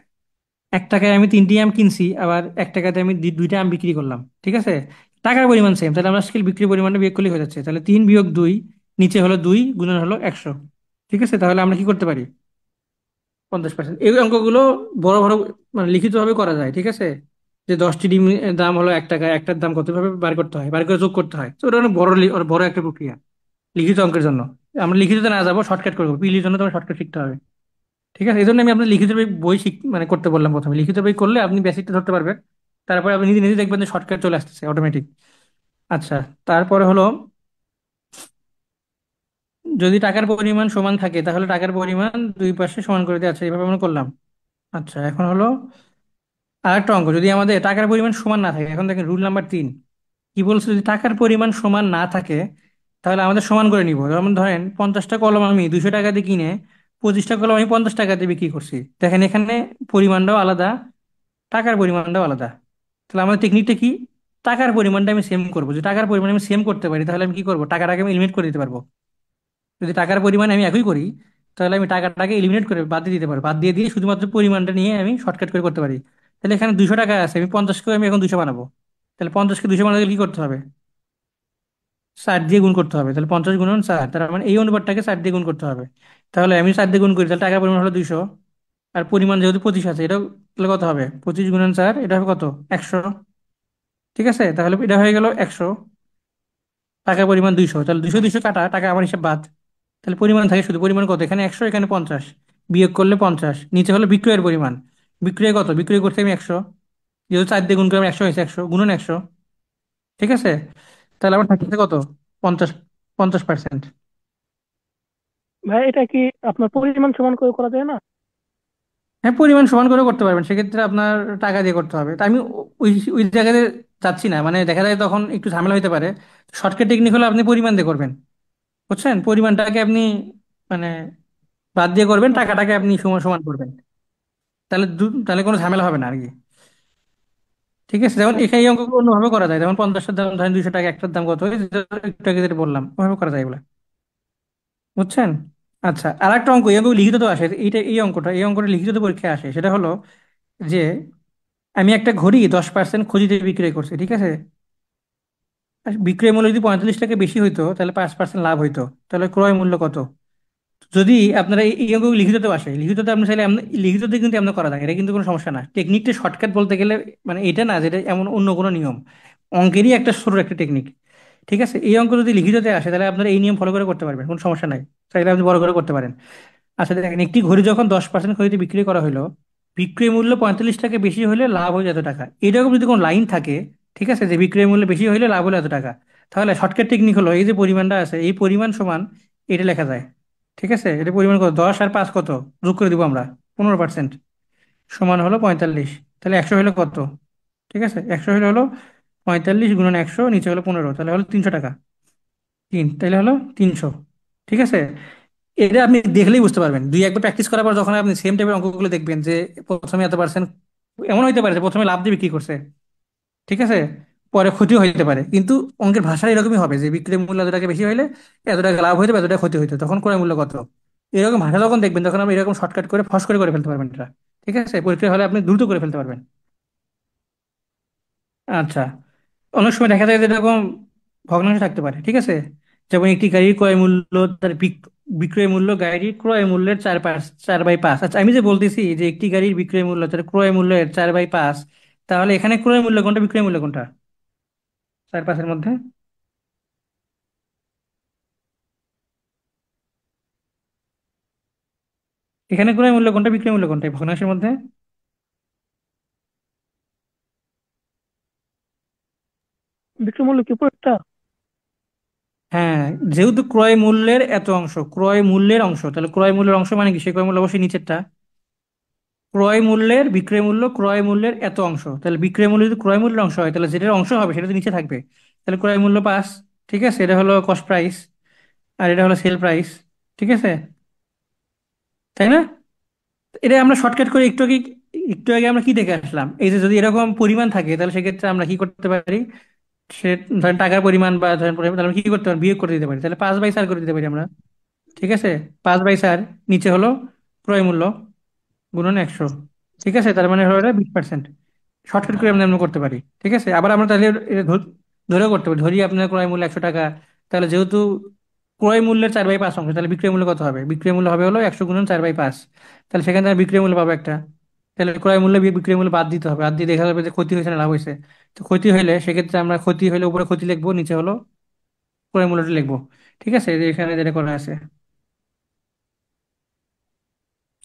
1 টাকায় আমি 3টি আম কিনছি, আবার 1 টাকাতে আমি দুইটা আম বিক্রি করলাম। ঠিক আছে, টাকার পরিমাণ সেম, তাহলে আমরা স্কেল বিক্রি পরিমাণটা বিয়োগ করলে হয়ে যাচ্ছে, তাহলে 3 - 2, নিচে হলো 2, গুণন হলো 100। ঠিক আছে, তাহলে আমরা কি করতে পারি? 50%। এই অঙ্কগুলো বড় বড় মানে লিখিত ভাবে করা যায়। ঠিক আছে, যে 10টি ডিম দাম হলো 1 টাকা, একটার দাম কত, ভাবে বার করতে হয়, বার করে যোগ করতে হয়, তো ওটা অনেক বড় বড় একটা প্রক্রিয়া লিখিত অঙ্কের জন্য। আমরা লিখিততে না যাবো, শর্টকাট করবো, পিলির জন্য তোমার শর্টকাট শিখতে হবে। ঠিক আছে, এই জন্য আমি আপনার লিখিত বই মানে করতে বললাম প্রথমে। লিখিত বই করলে আপনি বেসিকটা ধরতে পারবেন, তারপরে আপনি নিজে নিজে দেখবেন যে শর্টকাট চলে আসতেছে অটোমেটিক। আচ্ছা, তারপরে হলো যদি টাকার পরিমাণ সমান থাকে তাহলে টাকার পরিমাণ দুই পাশে সমান করে দিয়ে, আচ্ছা এইভাবে আমরা করলাম। আচ্ছা, এখন হলো আরেকটা অঙ্ক, যদি আমাদের টাকার পরিমাণ সমান না থাকে, এখন দেখেন রুল নাম্বার 3 কি বলছে, যদি টাকার পরিমাণ সমান না থাকে তাহলে আমাদের সমান করে নিব। যেমন ধরেন 50টা কলম আমি 200 টাকা দিয়ে কিনে 25টা কলম আমি 50 টাকা দিয়ে বিক্রি করছি। দেখেন এখানে পরিমাণটাও আলাদা, টাকার পরিমাণটাও আলাদা। তাহলে আমার টেকনিকটা কি? টাকার পরিমাণটা আমি সেম করবো, যদি টাকার পরিমাণ আমি সেম করতে পারি তাহলে আমি কি করবো, টাকাটাকে আমি এলিমিনেট করে দিতে পারবো। যদি টাকার পরিমাণ আমি একই করি তাহলে আমি টাকাটাকে এলিমিনেট করে বাদ দিয়ে দিতে পারবো, বাদ দিয়ে দিয়ে শুধুমাত্র পরিমাণটা নিয়ে আমি শর্টকাট করে করতে পারি। তাহলে এখানে 200 টাকা আছে, আমি 50কেও আমি এখন 200 বানাবো, তাহলে 50কে 200 বানাতে গেলে কি করতে হবে? 4 দিয়ে গুণ করতে হবে, তাহলে 50 × 4, তার মানে এই অনুপাতটাকে 4 দিয়ে গুণ করতে হবে। তাহলে আমি 4 দিয়ে গুণ করি, তাহলে টাকার পরিমাণ হলো 200, আর পরিমাণ যেহেতু 25 আছে, এটা তাহলে কত হবে? 25 × 4, এটা হবে কত? 100। ঠিক আছে, তাহলে এটা হয়ে গেল 100, টাকার পরিমাণ 200, তাহলে 200 200 কাটা, টাকা আমার হিসাব বাদ, তাহলে পরিমাণ থাকে শুধু, পরিমাণ কত? এখানে 100, এখানে 50, বিয়োগ করলে 50, নিচে হলো বিক্রয়ের পরিমাণ, বিক্রয় কত? বিক্রয় করতে আমি 100, যেহেতু 4 দিয়ে গুণ করে আমি 100 হয়েছে, 100 গুণন 100। ঠিক আছে, তাহলে আমার থাকতেছে কত? 50, 50%। ভাই এটা কি আপনার পরিমাণ সমান করে করা যায় না? হ্যাঁ, পরিমাণ সমান করে করতে পারবেন, সেক্ষেত্রে আপনার টাকা দিয়ে করতে হবে। তা আমি ওই ওই জায়গাতে যাচ্ছি না, মানে দেখা যায় তখন একটু ঝামেলা হতে পারে। শর্টকাট টেকনিক হলো আপনি পরিমাণ দিয়ে করবেন, বুঝছেন? পরিমাণটাকে আপনি মানে বাদ দিয়ে করবেন, আচ্ছা, টাকাটাকে আপনি সমান সমান করবেন, তাহলে তাহলে কোনো ঝামেলা হবে না আর কি। ঠিক আছে, যেমন আচ্ছা। এখানে এই অঙ্কগুলো অন্যভাবে করা যায়, যেমন 50টার দাম ধরেন 200 টাকা, একটার দাম কত, এই যে একটু আগে যেটা বললাম ওভাবে করা যায় এগুলো, বুঝছেন? আচ্ছা, আর একটা অঙ্ক, এই অঙ্ক লিখিত তো আসে, এই অঙ্কটা লিখিত তো পরীক্ষায় আসে, সেটা হলো যে আমি একটা ঘড়ি 10% খরিদে বিক্রয় করছি। ঠিক আছে, আর বিক্রয় মূল্য যদি 45 টাকা বেশি হইতো তাহলে 5% লাভ হইতো, তাহলে ক্রয় মূল্য কত? যদি আপনারা এই অঙ্ক লিখিততে আসে, লিখিততে আপনি চাইলে লিখিততে কিন্তু এমন করা যায়, এটা কিন্তু কোনো সমস্যা না। টেকনিকটা শর্টকাট বলতে গেলে মানে এটা না যেটা এমন অন্য কোনো নিয়ম, অঙ্কেরই একটা ছোট একটা টেকনিক। ঠিক আছে, এই অঙ্ক যদি লিখিততে আসে তাহলে আপনারা এই নিয়ম ফলো করে করতে পারবেন, কোনো সমস্যা নাই, চাইলে আপনি বড় করে করতে পারেন। আসলে দেখেন একটি ঘড়ি যখন 10% খরিদে বিক্রি করা হলো, বিক্রয় মূল্য 45 টাকা বেশি হলে লাভ হয়ে এত টাকা, এরকম যদি কোনো লাইন থাকে, ঠিক আছে, যে বিক্রয় মূল্য বেশি হলে লাভ হলো এত টাকা, তাহলে শর্টকাট টেকনিক হলো এই যে পরিমাণটা আছে, এই পরিমাণ সমান এটা লেখা যায়। ঠিক আছে, এটা পরিমাণ কত, 10 আর 5 কত, যোগ করে দিব আমরা, 15%, সমান হলো 45। তাহলে 100 হলো কত? ঠিক আছে, 100 হলো 45 × 100, নিচে হলো 15, তাহলে হলো 300 টাকা। তাহলে হলো 300। ঠিক আছে, এটা আপনি দেখলেই বুঝতে পারবেন, দুই একবার প্র্যাকটিস করার পর যখন আপনি সেম টাইপের অঙ্কগুলো দেখবেন যে প্রথমে এত পার্সেন্ট, এমন হইতে পারে যে প্রথমে লাভ দিয়ে বিক্রি করছে, ঠিক আছে, পরে ক্ষতিও হইতে পারে, কিন্তু অঙ্কের ভাষা এরকমই হবে যে বিক্রয় মূল্য এত টাকা বেশি হইলে এত টাকা লাভ হইতে, এত টাকা ক্ষতি হইতো, তখন ক্রয় মূল্য কত। এরকম ভাষা যখন দেখবেন তখন আপনি এরকম শর্টকাট করে ফস করে ফেলতে পারবেন এটা। ঠিক আছে, পরীক্ষা হলে আপনি দ্রুত করে ফেলতে পারবেন। আচ্ছা, অনেক সময় দেখা যায় যে এরকম ভগ্নাংশ থাকতে পারে। ঠিক আছে, যেমন একটি গাড়ির ক্রয় মূল্য তার বিক্রয় মূল্য গাড়ির ক্রয় মূল্যের 4/5। আচ্ছা, আমি যে বলতেছি যে একটি গাড়ির বিক্রয় মূল্য তার ক্রয় মূল্যের 4/5, তাহলে এখানে ক্রয় মূল্য কোনটা, বিক্রয় মূল্য কোনটা 4/5-এর মধ্যে? এখানে ক্রয় মূল্য কোনটা, বিক্রয় মূল্য কোনটা এই ভগ্নাংশের মধ্যে? বিক্রয় মূল্য কি উপরেরটা? হ্যাঁ, যেহেতু ক্রয় মূল্যের এত অংশ, ক্রয় মূল্যের অংশ, তাহলে ক্রয় মূল্যের অংশ মানে কি, সে ক্রয় মূল্য অবশ্যই নিচেরটা। ক্রয় মূল্যের বিক্রয় মূল্য, ক্রয় মূল্যের এত অংশ, তাহলে বিক্রয় মূল্য যদি ক্রয় মূল্যের অংশ হয় তাহলে যেটার অংশ হবে সেটা তো নিচে থাকবে। তাহলে ক্রয় মূল্য 5। ঠিক আছে, এটা হলো কস্ট প্রাইস, আর এটা হলো সেল প্রাইস। ঠিক আছে, তাই না? এটা আমরা শর্টকাট করে একটু আগে আমরা কি দেখে আসলাম, এই যে যদি এরকম পরিমাণ থাকে তাহলে সেক্ষেত্রে আমরা কি করতে পারি, সে ধরেন টাকার পরিমাণ বা ধরেন পরিমাণ, তাহলে আমরা কি করতে পারি, বিয়োগ করে দিতে পারি, তাহলে 5/4 করে দিতে পারি আমরা। ঠিক আছে, 5/4, নিচে হলো ক্রয় মূল্য গুণন 100। ঠিক আছে, তার মানে হলো এটা 20%। শর্টকাট করে আমরা এমন করতে পারি। ঠিক আছে, আবার আমরা তাহলে এটা ধরেও করতে পারি, ধরি আপনার ক্রয় মূল্য 100 টাকা, তাহলে যেহেতু ক্রয় মূল্যের 4/5 অংশ, তাহলে বিক্রয় মূল্য কত হবে, বিক্রয় মূল্য হবে হলো 100 × 4/5। তাহলে সেখানে আমরা বিক্রয় মূল্য পাবো একটা। তাহলে ক্রয় মূল্য বিক্রয় মূল্য বাদ দিতে হবে, বাদ দিয়ে দেখা যাবে যে ক্ষতি হয়েছে না লাভ হয়েছে। তো ক্ষতি হইলে সেক্ষেত্রে আমরা ক্ষতি হলে উপরে ক্ষতি লিখবো, নিচে হলো ক্রয় মূল্যটা লিখবো। ঠিক আছে, এই যে এখানে যেটা করা আছে,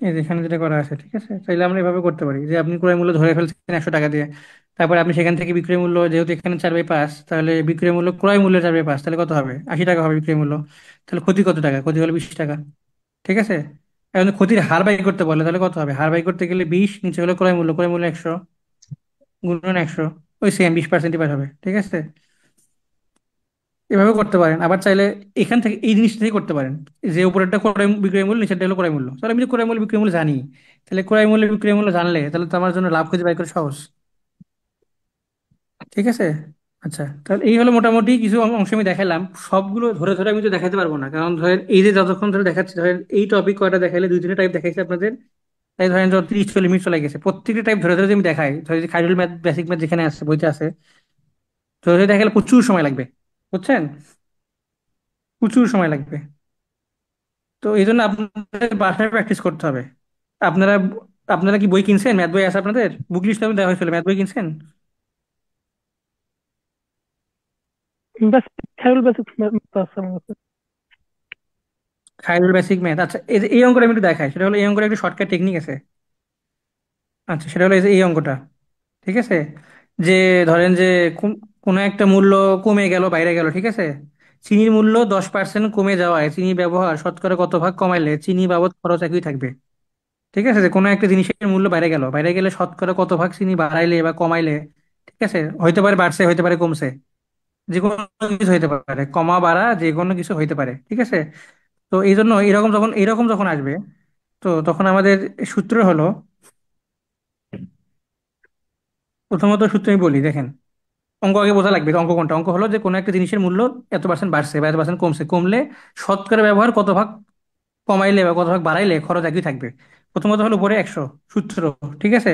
এই যে এখানে যেটা করা আছে, ঠিক আছে, তাইলে আমরা এভাবে করতে পারি যে আপনি ক্রয় মূল্য ধরে ফেলছেন 100 টাকা দিয়ে, তারপরে আপনি সেখান থেকে বিক্রয় মূল্য, যেহেতু এখানে 4/5, তাহলে বিক্রয় মূল্য ক্রয় মূল্য 4/5, তাহলে কত হবে, 80 টাকা হবে বিক্রয় মূল্য। তাহলে ক্ষতি কত টাকা, ক্ষতি হলো 20 টাকা। ঠিক আছে, এখন ক্ষতির হার বাই করতে বলে তাহলে কত হবে, হার বাই করতে গেলে 20, নিচে হলো ক্রয় মূল্য, ক্রয় মূল্য 100 গুণন 100, ওই সেম 20% পার হবে। ঠিক আছে, এভাবে করতে পারেন। আবার চাইলে এখান থেকে এই জিনিসটা থেকে করতে পারেন, যে উপরেরটা ক্রয় বিক্রয় মূল্য, নিচেরটা হলো ক্রয় মূল্য। তাহলে আমি যে ক্রয় মূল্য বিক্রয় মূল্য জানি, তাহলে ক্রয় মূল্য বিক্রয় মূল্য জানলে তাহলে তো আমার জন্য লাভ খুঁজে বাই করা সহজ। ঠিক আছে, আচ্ছা, তাহলে এই হলো মোটামুটি কিছু অংশ আমি দেখালাম। সবগুলো ধরে ধরে আমি তো দেখাতে পারবো না, কারণ ধরেন এই যে যতক্ষণ ধরে দেখাচ্ছি, ধরেন এই টপিক কয়টা দেখাইলে, 2-3টা টাইপ দেখাইছি আপনাদের, তাই ধরেন যত 30-40 মিনিট চলে গেছে। প্রত্যেকটা টাইপ ধরে ধরে যদি আমি দেখাই, ধরে যে খাইরুল ম্যাথ, বেসিক ম্যাথ যেখানে আছে বইতে আছে, ধরে ধরে দেখালে প্রচুর সময় লাগবে, বুঝছেন, প্রচুর সময় লাগবে। তো এই জন্য আপনাদের বাসায় প্র্যাকটিস করতে হবে। আপনারা আপনারা কি বই কিনছেন, ম্যাথ বই আছে আপনাদের? বুক লিস্ট দেওয়া হয়েছিল, ম্যাথ বই কিনছেন? ব্যাস, খাইরুল বেসিক আছে আমার কাছে। খাইরুল বেসিক ম্যাথ, আচ্ছা, এই যে এই অঙ্কটা আমি একটু দেখাই, সেটা হলো এই অঙ্কটা একটু শর্টকাট টেকনিক আছে। আচ্ছা, সেটা হলো এই যে এই অঙ্কটা। ঠিক আছে, যে ধরেন যে কোনো একটা মূল্য কমে গেল, বাইরে গেল, ঠিক আছে, চিনির মূল্য 10% কমে যাওয়ায় চিনি ব্যবহার শতকরা কত ভাগ কমাইলে চিনি বাবদ খরচ একই থাকবে। ঠিক আছে, যে কোনো একটা জিনিসের মূল্য বাইরে গেল, বাইরে গেলে শতকরা কত ভাগ চিনি বাড়াইলে বা কমাইলে, ঠিক আছে, হইতে পারে বাড়ছে, হইতে পারে কমছে, যে কোনো কিছু হইতে পারে, কমা বাড়া যে কোনো কিছু হইতে পারে। ঠিক আছে, তো এই জন্য এরকম যখন আসবে, তো তখন আমাদের সূত্র হলো, প্রথমত সূত্র আমি বলি, দেখেন, অঙ্ক আগে বোঝা লাগবে, অঙ্ক কোনটা, অঙ্ক হলো যে কোনো একটা জিনিসের মূল্য এত% বাড়ছে বা এত% কমছে, কমলে শতকরা ব্যবহার কত ভাগ কমাইলে বা কত ভাগ বাড়াইলে খরচ একই থাকবে। প্রথমত হলো উপরে 100, সূত্র, ঠিক আছে,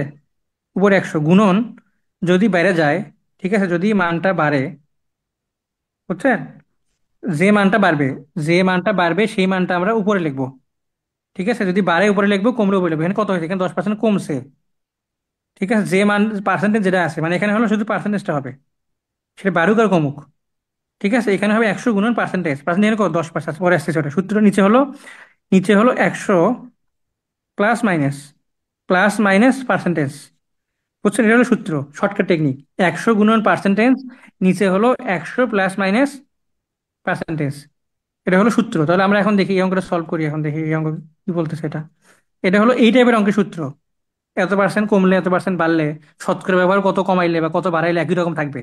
উপরে 100 গুণন, যদি বাইরে যায়, ঠিক আছে, যদি মানটা বাড়ে, বুঝছেন, যে মানটা বাড়বে, যে মানটা বাড়বে সেই মানটা আমরা উপরে লিখবো। ঠিক আছে, যদি বাড়ে উপরে লিখবো, কমলে উপরে লিখবো। এখানে কত হয়েছে, এখানে 10% কমছে। ঠিক আছে, যে মান পার্সেন্টেজ যেটা আছে, মানে এখানে হলো শুধু পার্সেন্টেজটা হবে, সেটা বাড়ুক আর কমুক। ঠিক আছে, এখানে হবে 100 গুণন পার্সেন্টেজ, পার্সেন্টেজ কত, 10%, পরে আসছে সেটা সূত্র, নিচে হলো 100 প্লাস মাইনাস পার্সেন্টেজ। বুঝছেন, এটা হলো সূত্র, শর্টকাট টেকনিক। 100 গুণন পার্সেন্টেজ, নিচে হলো 100 প্লাস মাইনাস পার্সেন্টেজ। এটা হলো সূত্র। তাহলে আমরা এখন দেখি এই অঙ্কটা সলভ করি, এখন দেখি এই অঙ্ক কি বলতেছে এটা। এটা হলো এই টাইপের অঙ্কের সূত্র। এত পার্সেন্ট কমলে এত পার্সেন্ট বাড়লে শতকরা ব্যবহার কত কমাইলে বা কত বাড়াইলে একই রকম থাকবে,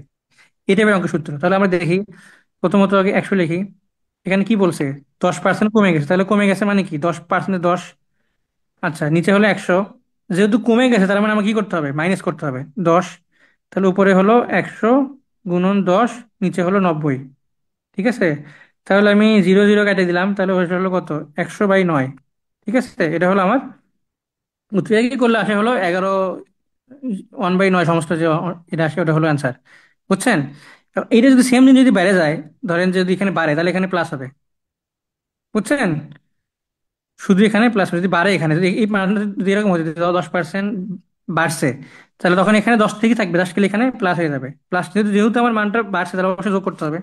এই টাইপের অঙ্কের সূত্র। তাহলে আমরা দেখি, প্রথমত আগে 100 লিখি। এখানে কি বলছে? 10% কমে গেছে, তাহলে কমে গেছে মানে কি? 10%, 10। আচ্ছা, নিচে হলো 100। যেহেতু কমে গেছে তার মানে আমাকে কি করতে হবে? মাইনাস করতে হবে 10। তাহলে উপরে হলো 100 গুণন 10, নিচে হলো 90। ঠিক আছে, তাহলে আমি 0 0 কেটে দিলাম, তাহলে হয়ে হলো কত? 100/9। ঠিক আছে, এটা হলো আমার উত্তর। কি করলে আসে হলো 11, 1/9 সমস্ত যে এটা আসে ওটা হলো অ্যান্সার। বুঝছেন? এবার এইটা যদি সেম দিন যদি বেড়ে যায়, ধরেন যদি এখানে বাড়ে তাহলে এখানে প্লাস হবে। বুঝছেন? শুধু এখানে প্লাস, যদি বাড়ে এখানে, যদি এই মানটা যদি এরকম হতে 10% বাড়ছে, তাহলে তখন এখানে 10 থেকে থাকবে, 10 থেকে এখানে প্লাস হয়ে যাবে। প্লাস যেহেতু যেহেতু আমার মানটা বাড়ছে তাহলে অবশ্যই যোগ করতে হবে।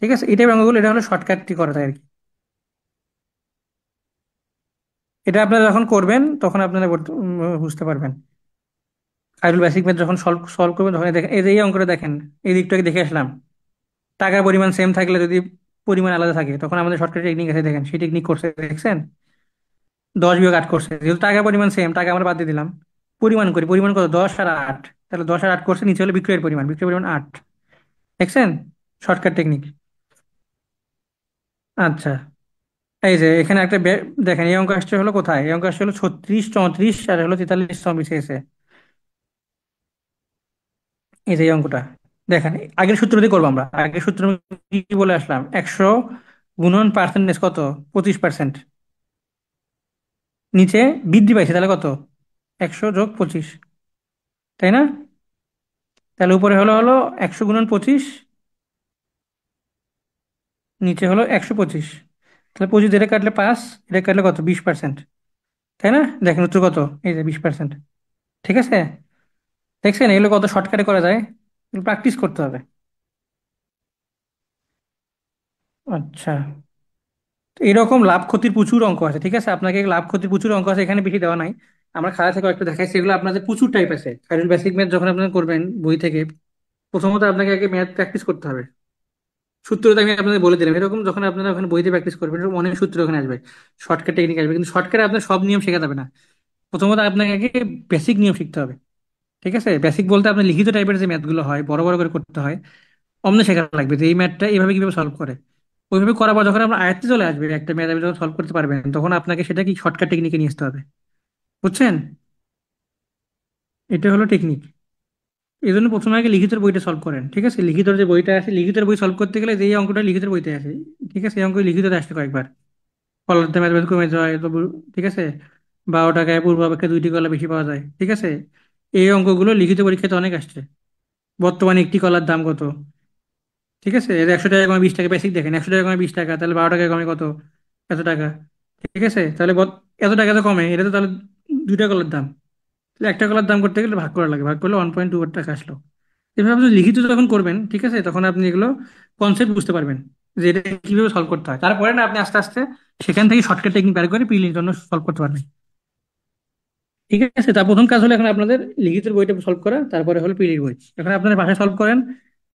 ঠিক আছে, এটাই অঙ্কগুলো, এটা হলো শর্টকাটটি করা যায় আর কি। এটা আপনারা যখন করবেন তখন আপনারা বুঝতে পারবেন। আইডল বেসিক ম্যাথ যখন সলভ সলভ করবেন তখন দেখেন, এই যে এই অঙ্কটা দেখেন, এই দিকটাকে দেখে আসলাম। টাকার পরিমাণ সেম থাকলে যদি পরিমাণ আলাদা থাকে তখন আমাদের শর্টকাট টেকনিক আছে, দেখেন সেই টেকনিক করছে দেখছেন। 10 বিয়োগ 8 করছে, যেহেতু টাকার পরিমাণ সেম, টাকা আমরা বাদ দিয়ে দিলাম। পরিমাণ করি, পরিমাণ কত? 10 আর 8। তাহলে 10 আর 8 করছে, নিচে হলো বিক্রয়ের পরিমাণ, বিক্রয়ের পরিমাণ 8। দেখছেন শর্টকাট টেকনিক। আচ্ছা, এই যে এখানে একটা দেখেন এই অঙ্ক আসছে হলো কোথায়? এই অঙ্ক আসছে হলো 36, 34 আর হলো 43 চব্বিশে এসে। এই যে এই অঙ্কটা দেখেন, আগের সূত্র দিয়ে করবো আমরা। আগের সূত্র কি বলে আসলাম? 100 গুণন পার্সেন্টেজ কত? 25%। নিচে বৃদ্ধি পাইছে তাহলে কত? 100 + 25, তাই না? তাহলে উপরে হলো হলো 100 গুণন 25, নিচে হলো 125। তাহলে 25 এটা কাটলে 5, এটা কাটলে কত? 20%। তাই না? দেখেন উত্তর কত? এই যে 20%। ঠিক আছে, দেখছেন এগুলো কত শর্টকাটে করা যায়। প্র্যাকটিস করতে হবে। আচ্ছা, তো এরকম লাভ ক্ষতির প্রচুর অঙ্ক আছে। ঠিক আছে, আপনাকে লাভ ক্ষতির প্রচুর অঙ্ক আছে, এখানে বেশি দেওয়া নাই। আমরা খাতা থেকে একটু দেখাই, সেগুলো আপনাদের প্রচুর টাইপ আছে। কারণ বেসিক ম্যাথ যখন আপনারা করবেন বই থেকে, প্রথমত আপনাকে আগে ম্যাথ প্র্যাকটিস করতে হবে। সূত্রটা আমি আপনাদের বলে দিলাম, এরকম যখন আপনারা ওখানে বইতে প্র্যাকটিস করবেন এরকম অনেক সূত্র ওখানে আসবে, শর্টকাট টেকনিক আসবে। কিন্তু শর্টকাটে আপনার সব নিয়ম শেখা যাবে না। প্রথমত আপনাকে আগে বেসিক নিয়ম শিখতে হবে। ঠিক আছে, বেসিক বলতে আপনার লিখিত টাইপের যে ম্যাথগুলো হয়, বড় বড় করে করতে হয়, অমনে শেখা লাগবে যে এই ম্যাথটা এইভাবে কিভাবে সলভ করে। ওইভাবে করার পর যখন আপনার আয়ত্তে চলে আসবে একটা ম্যাথ, আপনি যখন সলভ করতে পারবেন তখন আপনাকে সেটা কি শর্টকাট টেকনিকে নিয়ে আসতে হবে। বুঝছেন? এটা হলো টেকনিক। এই জন্য প্রথমে আগে লিখিতের বইটা সলভ করেন। ঠিক আছে, লিখিতের যে বইটা আছে, লিখিতের বই সলভ করতে গেলে যে এই অঙ্কটা লিখিতের বইতে আছে। ঠিক আছে, এই অঙ্ক লিখিতে আসছে কয়েকবার। কলার দাম এত কমে যায় তো ঠিক আছে, 12 টাকায় পূর্ব অপেক্ষা 2টি কলা বেশি পাওয়া যায়। ঠিক আছে, এই অঙ্কগুলো লিখিত পরীক্ষাতে অনেক আসছে। বর্তমানে একটি কলার দাম কত? ঠিক আছে, এর 100 টাকা কমে 20 টাকা। বেসিক দেখেন, 100 টাকা কমে 20 টাকা, তাহলে 12 টাকা কমে কত? এত টাকা। ঠিক আছে, তাহলে এত টাকা তো কমে, এটা তো তাহলে 2টা কলার দাম। তাহলে একটা কলার দাম করতে গেলে ভাগ করা লাগে, ভাগ করলে 1.2 টাকা আসলো। এভাবে আপনি লিখিত যখন করবেন, ঠিক আছে, তখন আপনি এগুলো কনসেপ্ট বুঝতে পারবেন যে এটা কিভাবে সলভ করতে হয়। তারপরে না আপনি আস্তে আস্তে সেখান থেকে শর্টকাট টেকনিক বের করে প্রিলির জন্য সলভ করতে পারবেন। ঠিক আছে, তার প্রথম কাজ হলো এখন আপনাদের লিখিতের বইটা সলভ করা, তারপরে হলো প্রিলির বই। এখন আপনারা বাসায় সলভ করেন।